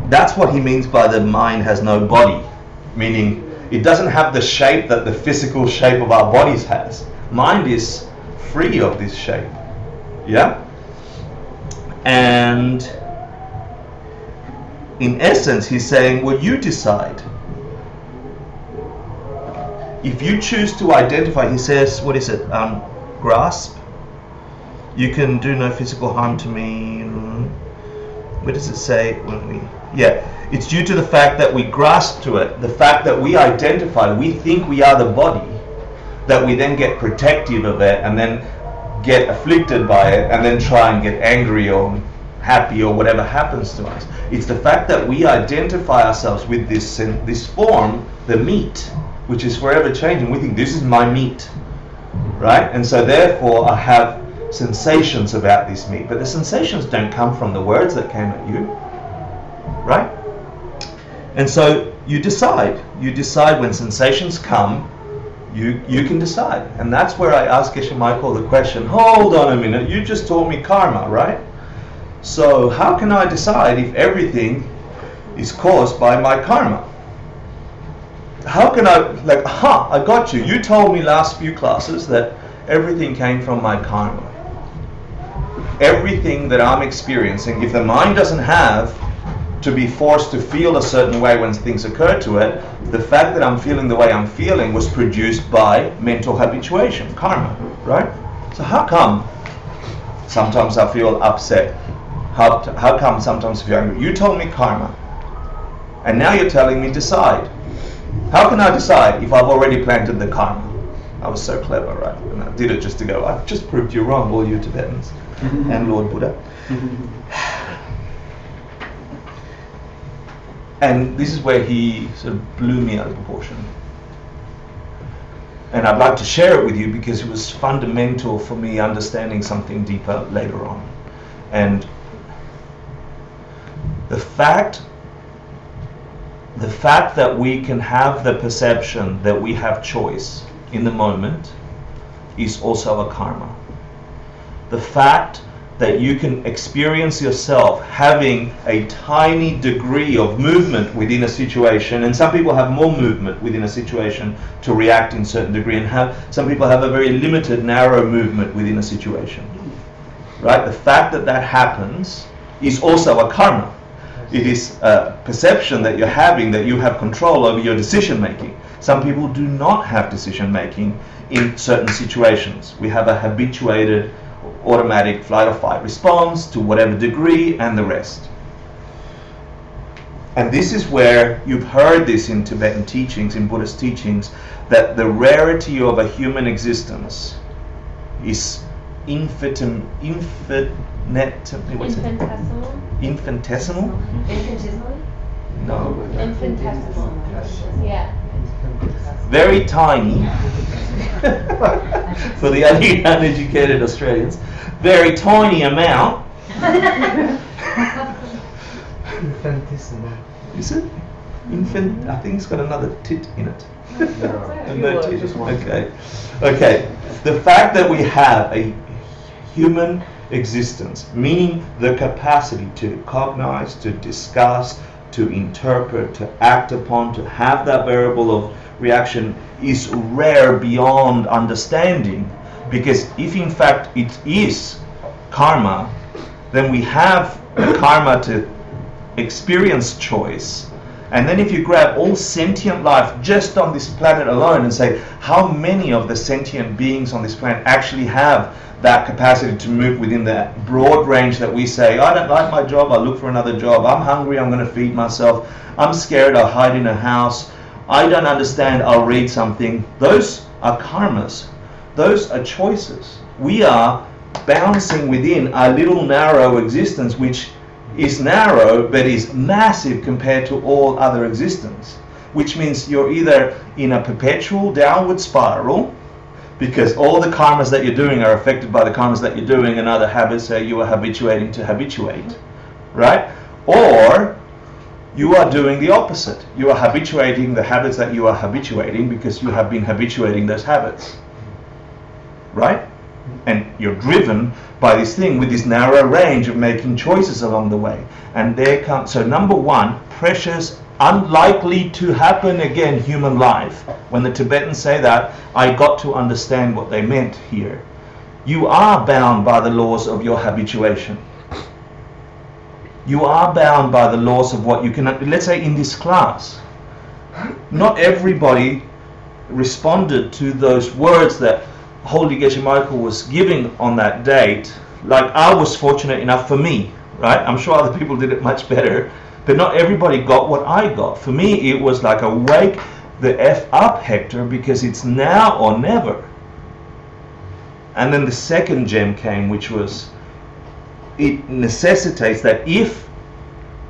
that's what he means by the mind has no body, meaning it doesn't have the shape that the physical shape of our bodies has. Mind is free of this shape. Yeah? And in essence, he's saying, well, you decide. If you choose to identify, he says, what is it? Grasp. You can do no physical harm to me. What does it say when we? Yeah, it's due to the fact that we grasp to it, the fact that we identify, we think we are the body, that we then get protective of it and then get afflicted by it and then try and get angry or happy or whatever happens to us. It's the fact that we identify ourselves with this form, the meat, which is forever changing. We think this is my meat, right? And so therefore I have sensations about this meat, but the sensations don't come from the words that came at you, right? And so you decide when sensations come, you can decide. And that's where I ask Geshe Michael the question, hold on a minute, you just taught me karma, right? So how can I decide if everything is caused by my karma? How can I, I got you. You told me last few classes that everything came from my karma. Everything that I'm experiencing, if the mind doesn't have to be forced to feel a certain way when things occur to it, the fact that I'm feeling the way I'm feeling was produced by mental habituation, karma, right? So how come sometimes I feel upset? How come sometimes I feel angry? You told me karma, and now you're telling me decide. How can I decide if I've already planted the karma? I was so clever, right? And I did it just to go, I've just proved you wrong, all you Tibetans and Lord Buddha. And this is where he sort of blew me out of proportion. And I'd like to share it with you because it was fundamental for me understanding something deeper later on. And the fact that we can have the perception that we have choice in the moment is also a karma. The fact that you can experience yourself having a tiny degree of movement within a situation, and some people have more movement within a situation to react in certain degree, and some people have a very limited, narrow movement within a situation. Right? The fact that that happens is also a karma. It is a perception that you're having that you have control over your decision making. Some people do not have decision making in certain situations. We have a habituated automatic flight or fight response to whatever degree and the rest. And this is where you've heard this in Tibetan teachings, in Buddhist teachings, that the rarity of a human existence is infinitesimal. Infinitesimal? Infinitesimally? No. Infinitesimal. Yeah. Very tiny. For the uneducated Australians, very tiny amount. Infinitesimal. Is it? I think it's got another tit in it. No tit. Okay. Okay. The fact that we have a human existence, meaning the capacity to cognize, to discuss, to interpret, to act upon, to have that variable of reaction, is rare beyond understanding. Because if in fact it is karma, then we have karma to experience choice. And then if you grab all sentient life just on this planet alone and say, how many of the sentient beings on this planet actually have that capacity to move within that broad range that we say, I don't like my job, I'll look for another job, I'm hungry, I'm going to feed myself, I'm scared, I'll hide in a house, I don't understand, I'll read something. Those are karmas. Those are choices. We are bouncing within a little narrow existence, which is narrow but is massive compared to all other existence, which means you're either in a perpetual downward spiral because all the karmas that you're doing are affected by the karmas that you're doing and other habits that you are habituating to habituate, right? Or you are doing the opposite. You are habituating the habits that you are habituating because you have been habituating those habits, right? And you're driven by this thing with this narrow range of making choices along the way. And there comes, so number one, precious, unlikely to happen again human life. When the Tibetans say that, I got to understand what they meant here. You are bound by the laws of your habituation. You are bound by the laws of what you can, let's say in this class, not everybody responded to those words that Holy Geshe Michael was giving on that date. Like, I was fortunate enough, for me, right? I'm sure other people did it much better, but not everybody got what I got. For me, it was like a wake the F up, Hector, because it's now or never. And then the second gem came, which was, it necessitates that if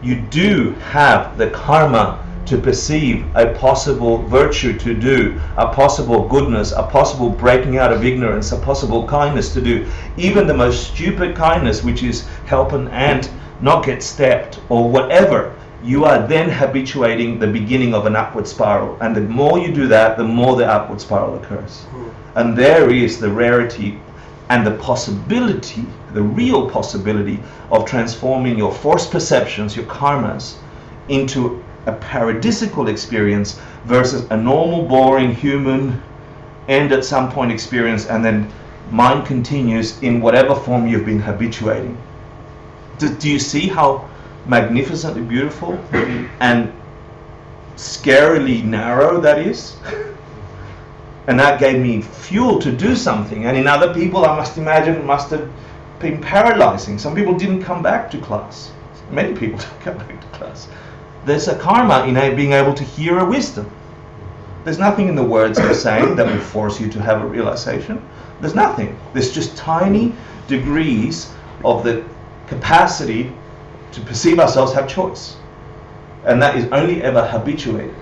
you do have the karma to perceive a possible virtue to do, a possible goodness, a possible breaking out of ignorance, a possible kindness to do, even the most stupid kindness, which is help an ant not get stepped or whatever, you are then habituating the beginning of an upward spiral. And the more you do that, the more the upward spiral occurs. And there is the rarity and the possibility, the real possibility of transforming your forced perceptions, your karmas, into a paradisical experience versus a normal, boring, human, end at some point experience, and then mind continues in whatever form you've been habituating. Do you see how magnificently beautiful and scarily narrow that is? And that gave me fuel to do something. And in other people, I must imagine, must have been paralyzing. Some people didn't come back to class. Many people didn't come back to class. There's a karma in being able to hear a wisdom. There's nothing in the words they're saying that will force you to have a realization. There's nothing. There's just tiny degrees of the capacity to perceive ourselves have choice. And that is only ever habituated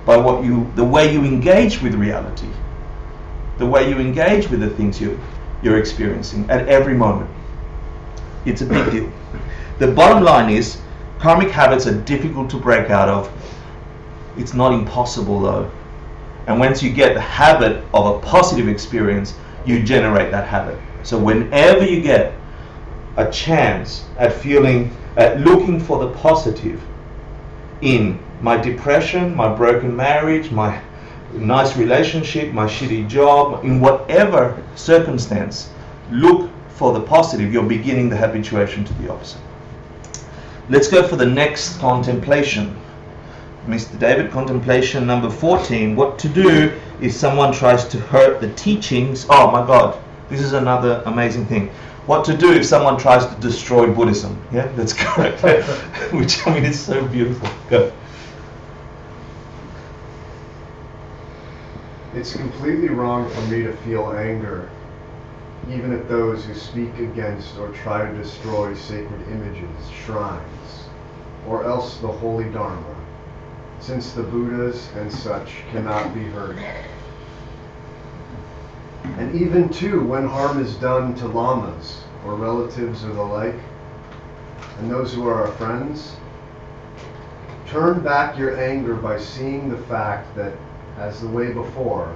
by the way you engage with reality, the way you engage with the things you're experiencing at every moment. It's a big deal. The bottom line is, karmic habits are difficult to break out of. It's not impossible though. And once you get the habit of a positive experience, you generate that habit. So whenever you get a chance at looking for the positive in my depression, my broken marriage, my nice relationship, my shitty job, in whatever circumstance, look for the positive. You're beginning the habituation to the opposite. Let's go for the next contemplation. Mr. David, contemplation number 14. What to do if someone tries to hurt the teachings? Oh my God, this is another amazing thing. What to do if someone tries to destroy Buddhism? Yeah, that's correct. Which, I mean, it's so beautiful. Go. It's completely wrong for me to feel anger, even at those who speak against or try to destroy sacred images, shrines, or else the holy Dharma, since the Buddhas and such cannot be hurt. And even too, when harm is done to lamas or relatives or the like, and those who are our friends, turn back your anger by seeing the fact that, as the way before,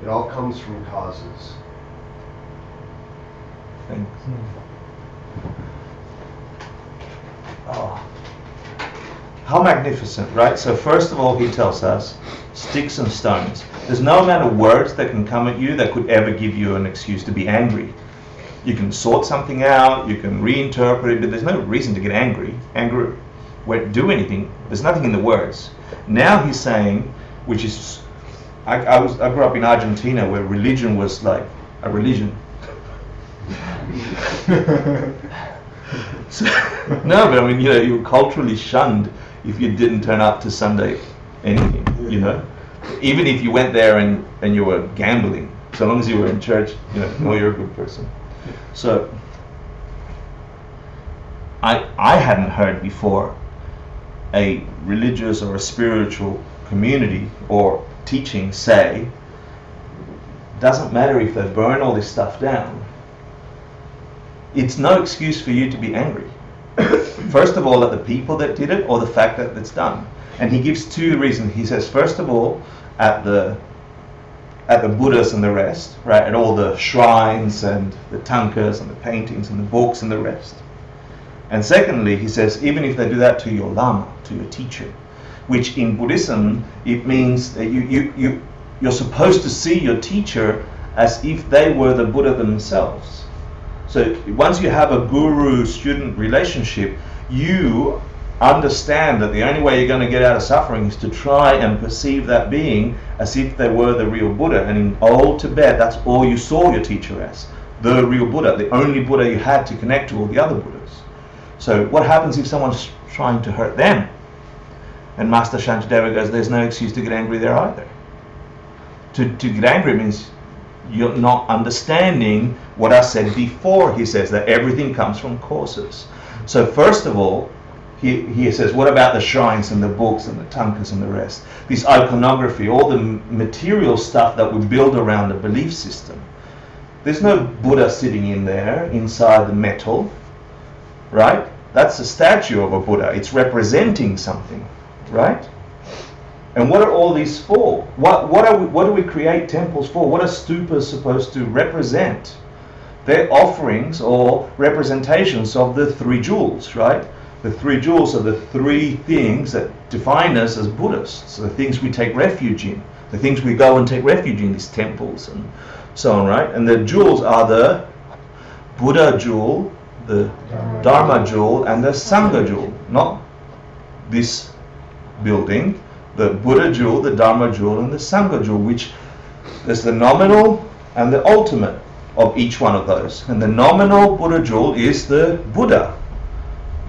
it all comes from causes. Thanks. Oh. How magnificent, right? So first of all, he tells us, sticks and stones. There's no amount of words that can come at you that could ever give you an excuse to be angry. You can sort something out, you can reinterpret it, but there's no reason to get angry. Anger won't do anything. There's nothing in the words. Now he's saying, which is, I grew up in Argentina where religion was like a religion. So, no, but I mean, you were culturally shunned if you didn't turn up to Sunday anything, Even if you went there and you were gambling, so long as you were in church, you're a good person. So, I hadn't heard before a religious or a spiritual community or teaching say, doesn't matter if they burn all this stuff down, it's no excuse for you to be angry. First of all, at the people that did it or the fact that it's done. And he gives two reasons. He says, first of all, at the Buddhas and the rest, right, at all the shrines and the tankas and the paintings and the books and the rest. And secondly, he says, even if they do that to your lama, to your teacher, which in Buddhism, it means that you're supposed to see your teacher as if they were the Buddha themselves. So once you have a guru-student relationship, you understand that the only way you're going to get out of suffering is to try and perceive that being as if they were the real Buddha. And in old Tibet, that's all you saw your teacher as, the real Buddha, the only Buddha you had to connect to all the other Buddhas. So what happens if someone's trying to hurt them? And Master Shantideva goes, there's no excuse to get angry there either. To get angry means you're not understanding what I said before. He says that everything comes from causes. So first of all, he says, what about the shrines and the books and the tankas and the rest? This iconography, all the material stuff that we build around a belief system. There's no Buddha sitting in there, inside the metal, right? That's a statue of a Buddha. It's representing something, right? And what are all these for? What do we create temples for? What are stupas supposed to represent? They're offerings or representations of the three jewels, right? The three jewels are the three things that define us as Buddhists, the things we take refuge in, the things we go and take refuge in, these temples and so on, right? And the jewels are the Buddha jewel, the Dharma jewel, and the Sangha jewel, not this building. The Buddha jewel, the Dharma jewel, and the Sangha jewel, which is the nominal and the ultimate of each one of those. And the nominal Buddha jewel is the Buddha,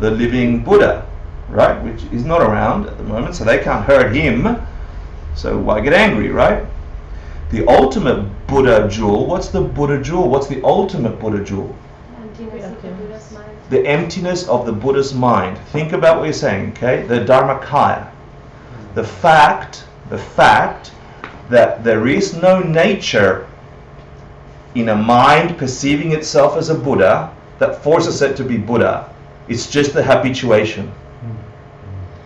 the living Buddha, right? Which is not around at the moment, so they can't hurt him. So why get angry, right? The ultimate Buddha jewel, what's the Buddha jewel? What's the ultimate Buddha jewel? Emptiness of the Buddha's mind. The emptiness of the Buddha's mind. Think about what you're saying, okay? The Dharmakaya. The fact that there is no nature in a mind perceiving itself as a Buddha that forces it to be Buddha. It's just the habituation.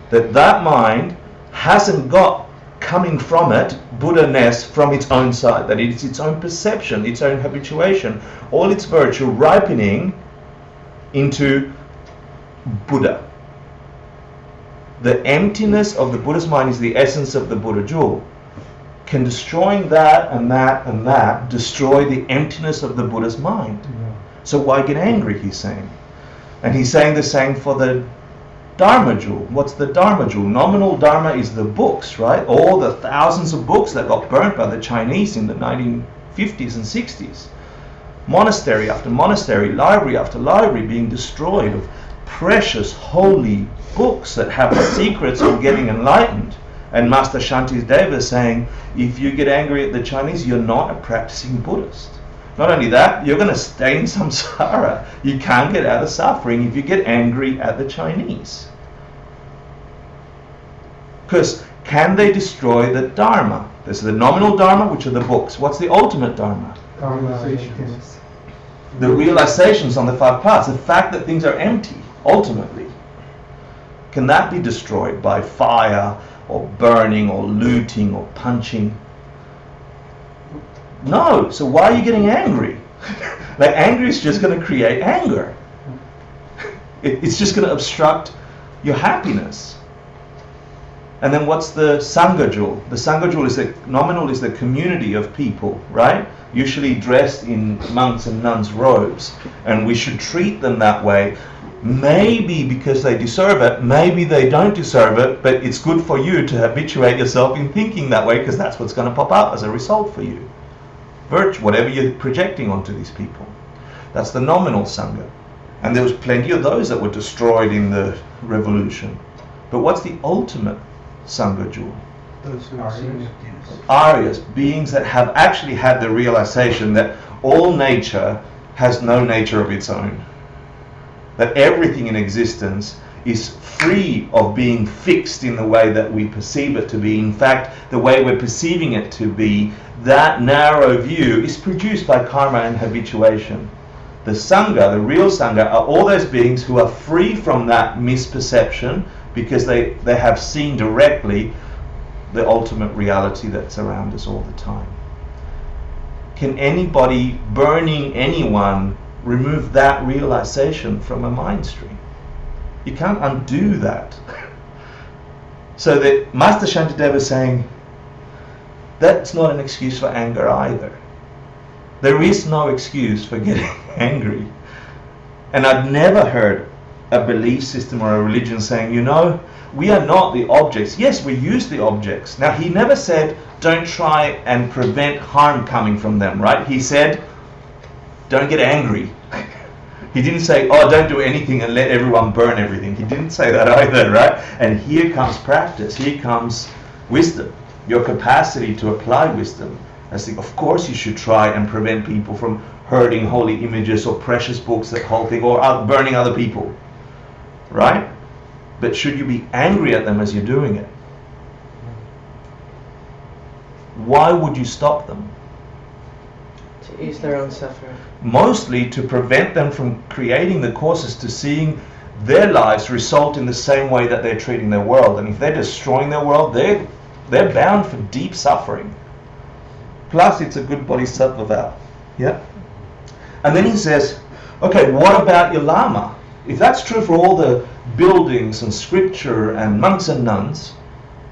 That mind hasn't got coming from it, Buddha-ness, from its own side, that it is its own perception, its own habituation, all its virtue ripening into Buddha. The emptiness of the Buddha's mind is the essence of the Buddha jewel. Can destroying that and that and that destroy the emptiness of the Buddha's mind? No. So why get angry, he's saying. And he's saying the same for the Dharma jewel. What's the Dharma jewel? Nominal Dharma is the books, right? All the thousands of books that got burnt by the Chinese in the 1950s and 60s. Monastery after monastery, library after library being destroyed of precious, holy books that have the secrets of getting enlightened. And Master Shantideva saying, if you get angry at the Chinese, you're not a practicing Buddhist. Not only that, you're going to stay in samsara. You can't get out of suffering if you get angry at the Chinese. Because can they destroy the Dharma? There's the nominal Dharma, which are the books. What's the ultimate Dharma? Realizations. The realizations on the 5 paths. The fact that things are empty, ultimately. Can that be destroyed by fire or burning or looting or punching? No. So why are you getting angry? Like, anger is just going to create anger. It's just going to obstruct your happiness. And then what's the Sangha jewel? The Sangha jewel is the community of people, right? Usually dressed in monks and nuns' robes. And we should treat them that way. Maybe because they deserve it, maybe they don't deserve it, but it's good for you to habituate yourself in thinking that way, because that's what's going to pop up as a result for you. Virtue, whatever you're projecting onto these people. That's the nominal Sangha. And there was plenty of those that were destroyed in the revolution. But what's the ultimate Sangha jewel? Those who are Aryas, beings that have actually had the realization that all nature has no nature of its own. That everything in existence is free of being fixed in the way that we perceive it to be. In fact, the way we're perceiving it to be, that narrow view is produced by karma and habituation. The Sangha, the real Sangha, are all those beings who are free from that misperception because they have seen directly the ultimate reality that's around us all the time. Can anybody burning anyone remove that realization from a mind stream? You can't undo that. So that Master Shantideva is saying, that's not an excuse for anger either. There is no excuse for getting angry. And I've never heard a belief system or a religion saying, you know, we are not the objects. Yes, we use the objects. Now, he never said, don't try and prevent harm coming from them, right? He said, don't get angry. He didn't say, oh, don't do anything and let everyone burn everything. He didn't say that either, right? And here comes practice. Here comes wisdom. Your capacity to apply wisdom. Of course you should try and prevent people from hurting holy images or precious books, that whole thing, or burning other people. Right? But should you be angry at them as you're doing it? Why would you stop them? To ease their own suffering. Mostly to prevent them from creating the causes to seeing their lives result in the same way that they're treating their world. And if they're destroying their world, they're bound for deep suffering. Plus, it's a good Bodhisattva vow. Yeah? And then he says, okay, what about your Lama? If that's true for all the buildings and scripture and monks and nuns,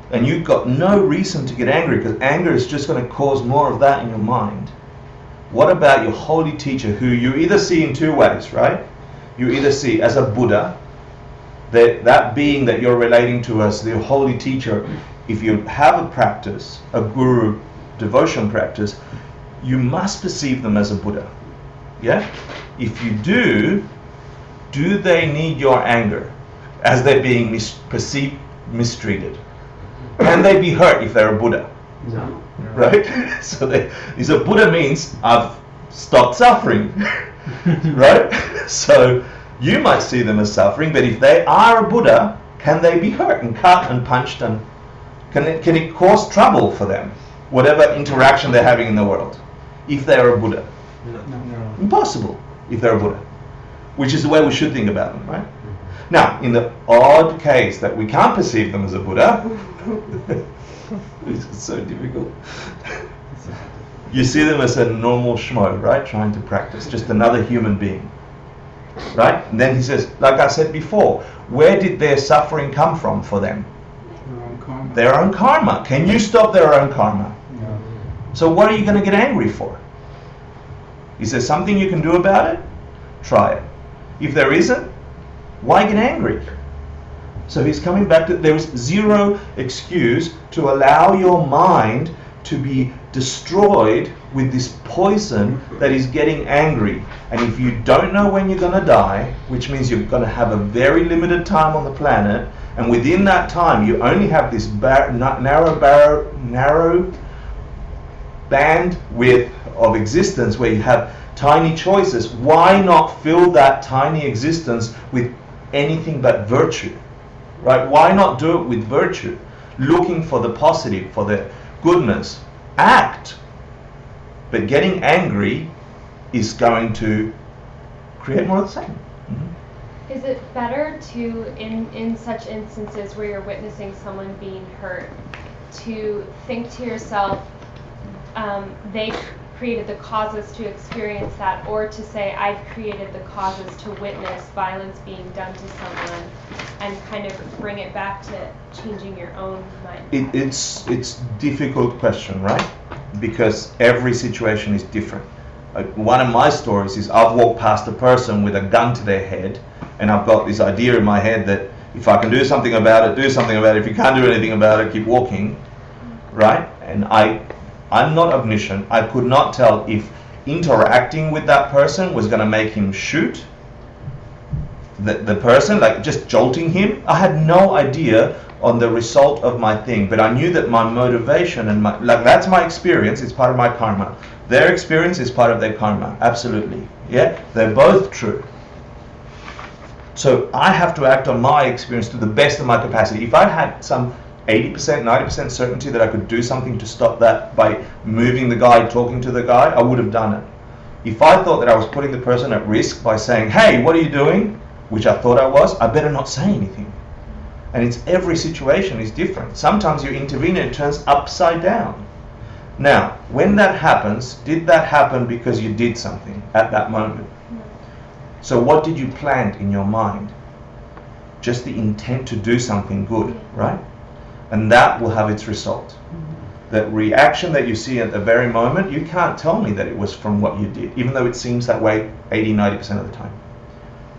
and you've got no reason to get angry, because anger is just going to cause more of that in your mind. What about your holy teacher, who you either see in two ways, right? You either see as a Buddha, that being that you're relating to as the holy teacher. If you have a practice, a guru devotion practice, you must perceive them as a Buddha. Yeah? If you do they need your anger as they're being perceived, mistreated? Can they be hurt if they're a Buddha? No. Right? So a Buddha means I've stopped suffering. Right? So you might see them as suffering, but if they are a Buddha, can they be hurt and cut and punched, and can it cause trouble for them, whatever interaction they're having in the world, if they're a Buddha? No. Impossible if they're a Buddha, which is the way we should think about them, right? Now, in the odd case that we can't perceive them as a Buddha, It's so difficult. You see them as a normal schmo, right? Trying to practice, just another human being, right? And then he says, like I said before, where did their suffering come from for them? Their own karma. Their own karma. Can you stop their own karma? No. So what are you going to get angry for? Is there something you can do about it? Try it. If there isn't, why get angry? So he's coming back to, there is zero excuse to allow your mind to be destroyed with this poison that is getting angry. And if you don't know when you're going to die, which means you're going to have a very limited time on the planet, and within that time you only have this narrow bandwidth of existence where you have tiny choices, why not fill that tiny existence with anything but virtue? Right? Why not do it with virtue? Looking for the positive, for the goodness. Act. But getting angry is going to create more of the same. Mm-hmm. Is it better to, in such instances where you're witnessing someone being hurt, to think to yourself, they created the causes to experience that, or to say, I've created the causes to witness violence being done to someone, and kind of bring it back to changing your own mind? It's difficult question, right? Because every situation is different. One of my stories is I've walked past a person with a gun to their head, and I've got this idea in my head that if I can do something about it, do something about it. If you can't do anything about it, keep walking, right? And I'm not omniscient. I could not tell if interacting with that person was going to make him shoot the person, like just jolting him. I had no idea on the result of my thing, but I knew that my motivation and that's my experience. It's part of my karma. Their experience is part of their karma. Absolutely. Yeah, they're both true. So I have to act on my experience to the best of my capacity. If I had some 80%, 90% certainty that I could do something to stop that by moving the guy, talking to the guy, I would have done it. If I thought that I was putting the person at risk by saying, hey, what are you doing? Which I thought I was, I better not say anything. And it's every situation is different. Sometimes you intervene and it turns upside down. Now, when that happens, did that happen because you did something at that moment? No. So what did you plant in your mind? Just the intent to do something good, right? And that will have its result. That reaction that you see at the very moment, you can't tell me that it was from what you did, even though it seems that way 80-90% of the time.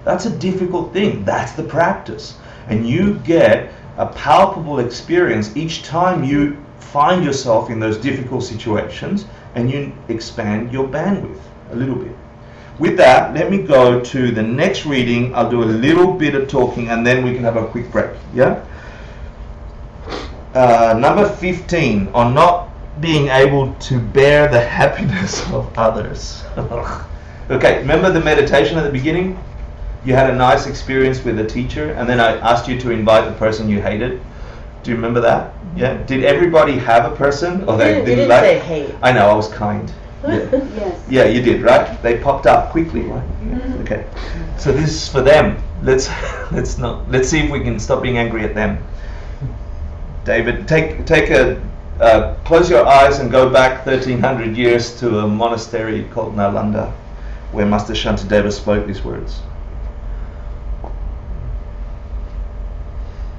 That's a difficult thing. That's the practice. And you get a palpable experience each time you find yourself in those difficult situations, and you expand your bandwidth a little bit. With that, let me go to the next reading. I'll do a little bit of talking and then we can have a quick break. Yeah? Number 15, on not being able to bear the happiness of others. Okay, remember the meditation at the beginning? You had a nice experience with a teacher, and then I asked you to invite the person you hated. Do you remember that? Yeah. Did everybody have a person? Or they didn't like? Say hate. I know, I was kind. Yeah. Yes. Yeah, you did, right? They popped up quickly, right? Yeah. Okay. So this is for them. Let's see if we can stop being angry at them. David, close your eyes and go back 1300 years to a monastery called Nalanda, where Master Shantideva spoke these words.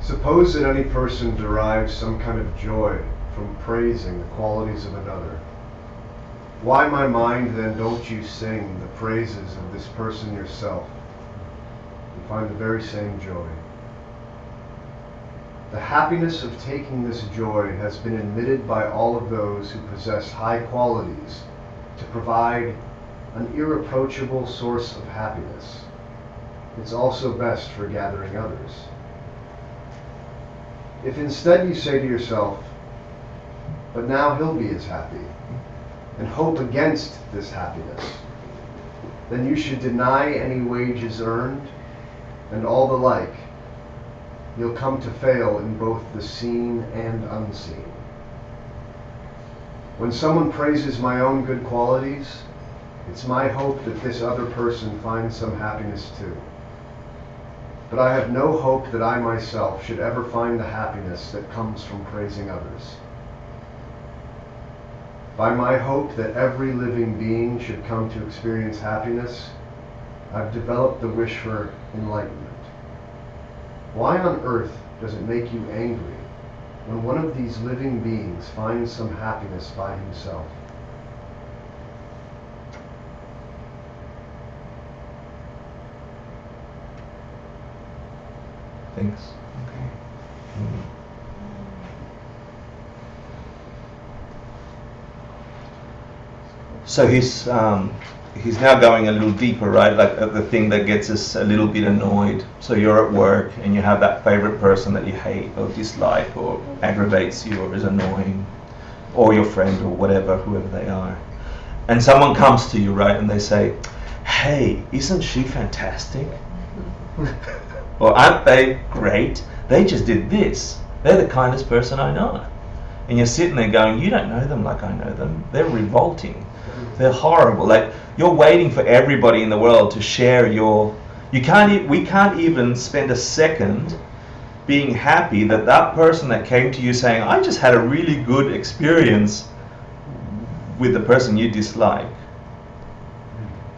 Suppose that any person derives some kind of joy from praising the qualities of another. Why, my mind, then don't you sing the praises of this person yourself and find the very same joy? The happiness of taking this joy has been admitted by all of those who possess high qualities to provide an irreproachable source of happiness. It's also best for gathering others. If instead you say to yourself, but now he'll be as happy, and hope against this happiness, then you should deny any wages earned and all the like. You'll come to fail in both the seen and unseen. When someone praises my own good qualities, it's my hope that this other person finds some happiness too. but I have no hope that I myself should ever find the happiness that comes from praising others. By my hope that every living being should come to experience happiness, I've developed the wish for enlightenment. Why on earth does it make you angry when one of these living beings finds some happiness by himself? Thanks. Okay. So he's now going a little deeper, right? Like the thing that gets us a little bit annoyed. So you're at work and you have that favorite person that you hate or dislike or aggravates you or is annoying, or your friend or whatever, whoever they are. And someone comes to you, right, and they say, "Hey, isn't she fantastic?" Or aren't they great? They just did this. They're the kindest person I know. And you're sitting there going, you don't know them like I know them. They're revolting. They're horrible. Like, you're waiting for everybody in the world to share your... we can't even spend a second being happy that that person that came to you saying, I just had a really good experience with the person you dislike.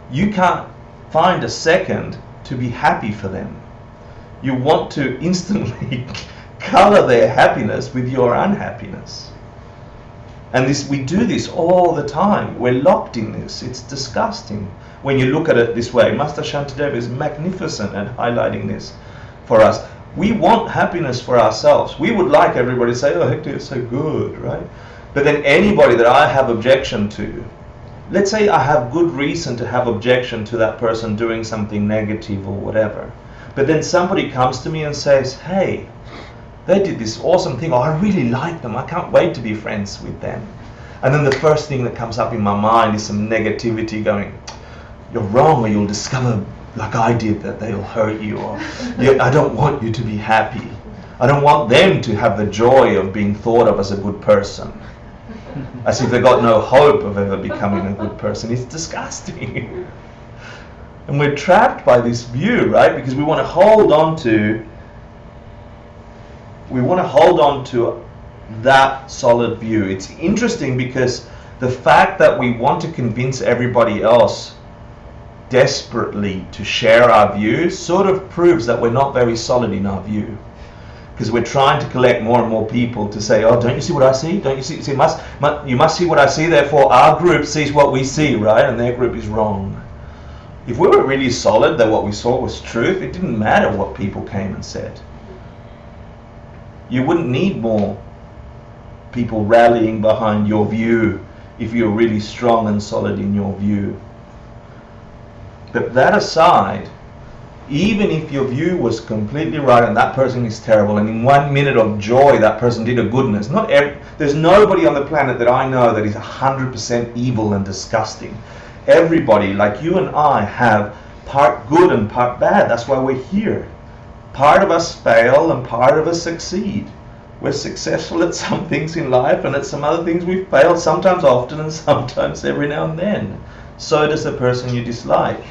You can't find a second to be happy for them. You want to instantly color their happiness with your unhappiness. And we do this all the time. We're locked in this. It's disgusting when you look at it this way. Master Shantideva is magnificent at highlighting this for us. We want happiness for ourselves. We would like everybody to say, oh, Hector, you're so good, right? But then anybody that I have objection to, let's say I have good reason to have objection to that person doing something negative or whatever. But then somebody comes to me and says, hey, they did this awesome thing. Oh, I really like them. I can't wait to be friends with them. And then the first thing that comes up in my mind is some negativity going, you're wrong, or you'll discover, like I did, that they'll hurt you. Or I don't want you to be happy. I don't want them to have the joy of being thought of as a good person. As if they've got no hope of ever becoming a good person. It's disgusting. And we're trapped by this view, right? Because we want to hold on to that solid view. It's interesting because the fact that we want to convince everybody else desperately to share our views sort of proves that we're not very solid in our view. Because we're trying to collect more and more people to say, oh, don't you see what I see? Don't you see? You must see what I see, therefore our group sees what we see, right? And their group is wrong. If we were really solid that what we saw was truth, it didn't matter what people came and said. You wouldn't need more people rallying behind your view if you're really strong and solid in your view. But that aside, even if your view was completely right and that person is terrible, and in 1 minute of joy that person did a goodness, there's nobody on the planet that I know that is 100% evil and disgusting. Everybody, like you and I, have part good and part bad. That's why we're here. Part of us fail and part of us succeed. We're successful at some things in life, and at some other things we've failed, sometimes often and sometimes every now and then. So does the person you dislike.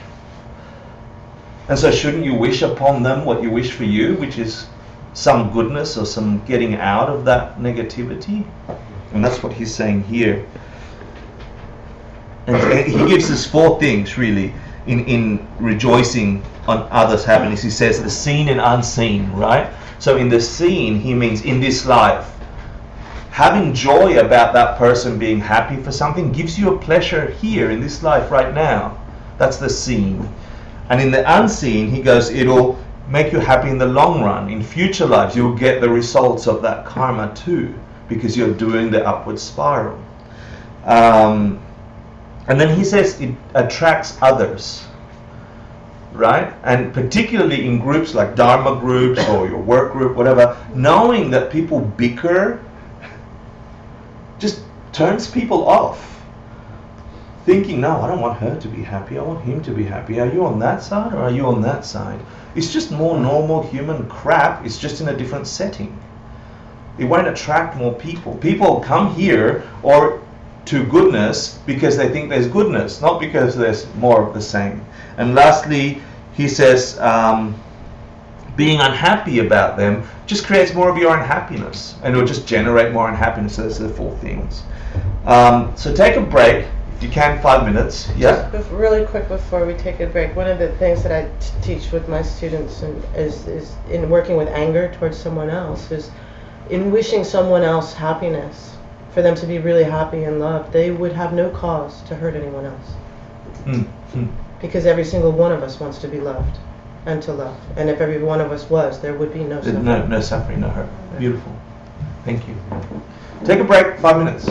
And so shouldn't you wish upon them what you wish for you, which is some goodness or some getting out of that negativity? And that's what he's saying here. And he gives us 4 things really in rejoicing on others' happiness. He says the seen and unseen, right? So in the seen, he means in this life. Having joy about that person being happy for something gives you a pleasure here in this life right now. That's the seen. And in the unseen, he goes, it'll make you happy in the long run. In future lives, you'll get the results of that karma too, because you're doing the upward spiral. And then he says it attracts others, right? And particularly in groups like Dharma groups or your work group, whatever, knowing that people bicker just turns people off. Thinking, no, I don't want her to be happy, I want him to be happy. Are you on that side or are you on that side? It's just more normal human crap, it's just in a different setting. It won't attract more people. People come here or to goodness because they think there's goodness, not because there's more of the same. And lastly, he says, being unhappy about them just creates more of your unhappiness, and it'll just generate more unhappiness. So those are the 4 things. So take a break, if you can, 5 minutes. Yeah? Just really quick before we take a break, one of the things that I teach with my students is in working with anger towards someone else, is in wishing someone else happiness, for them to be really happy and loved, they would have no cause to hurt anyone else. Because every single one of us wants to be loved and to love. And if every one of us was, there would be no suffering. No suffering, no hurt. Beautiful. Thank you. Take a break, 5 minutes.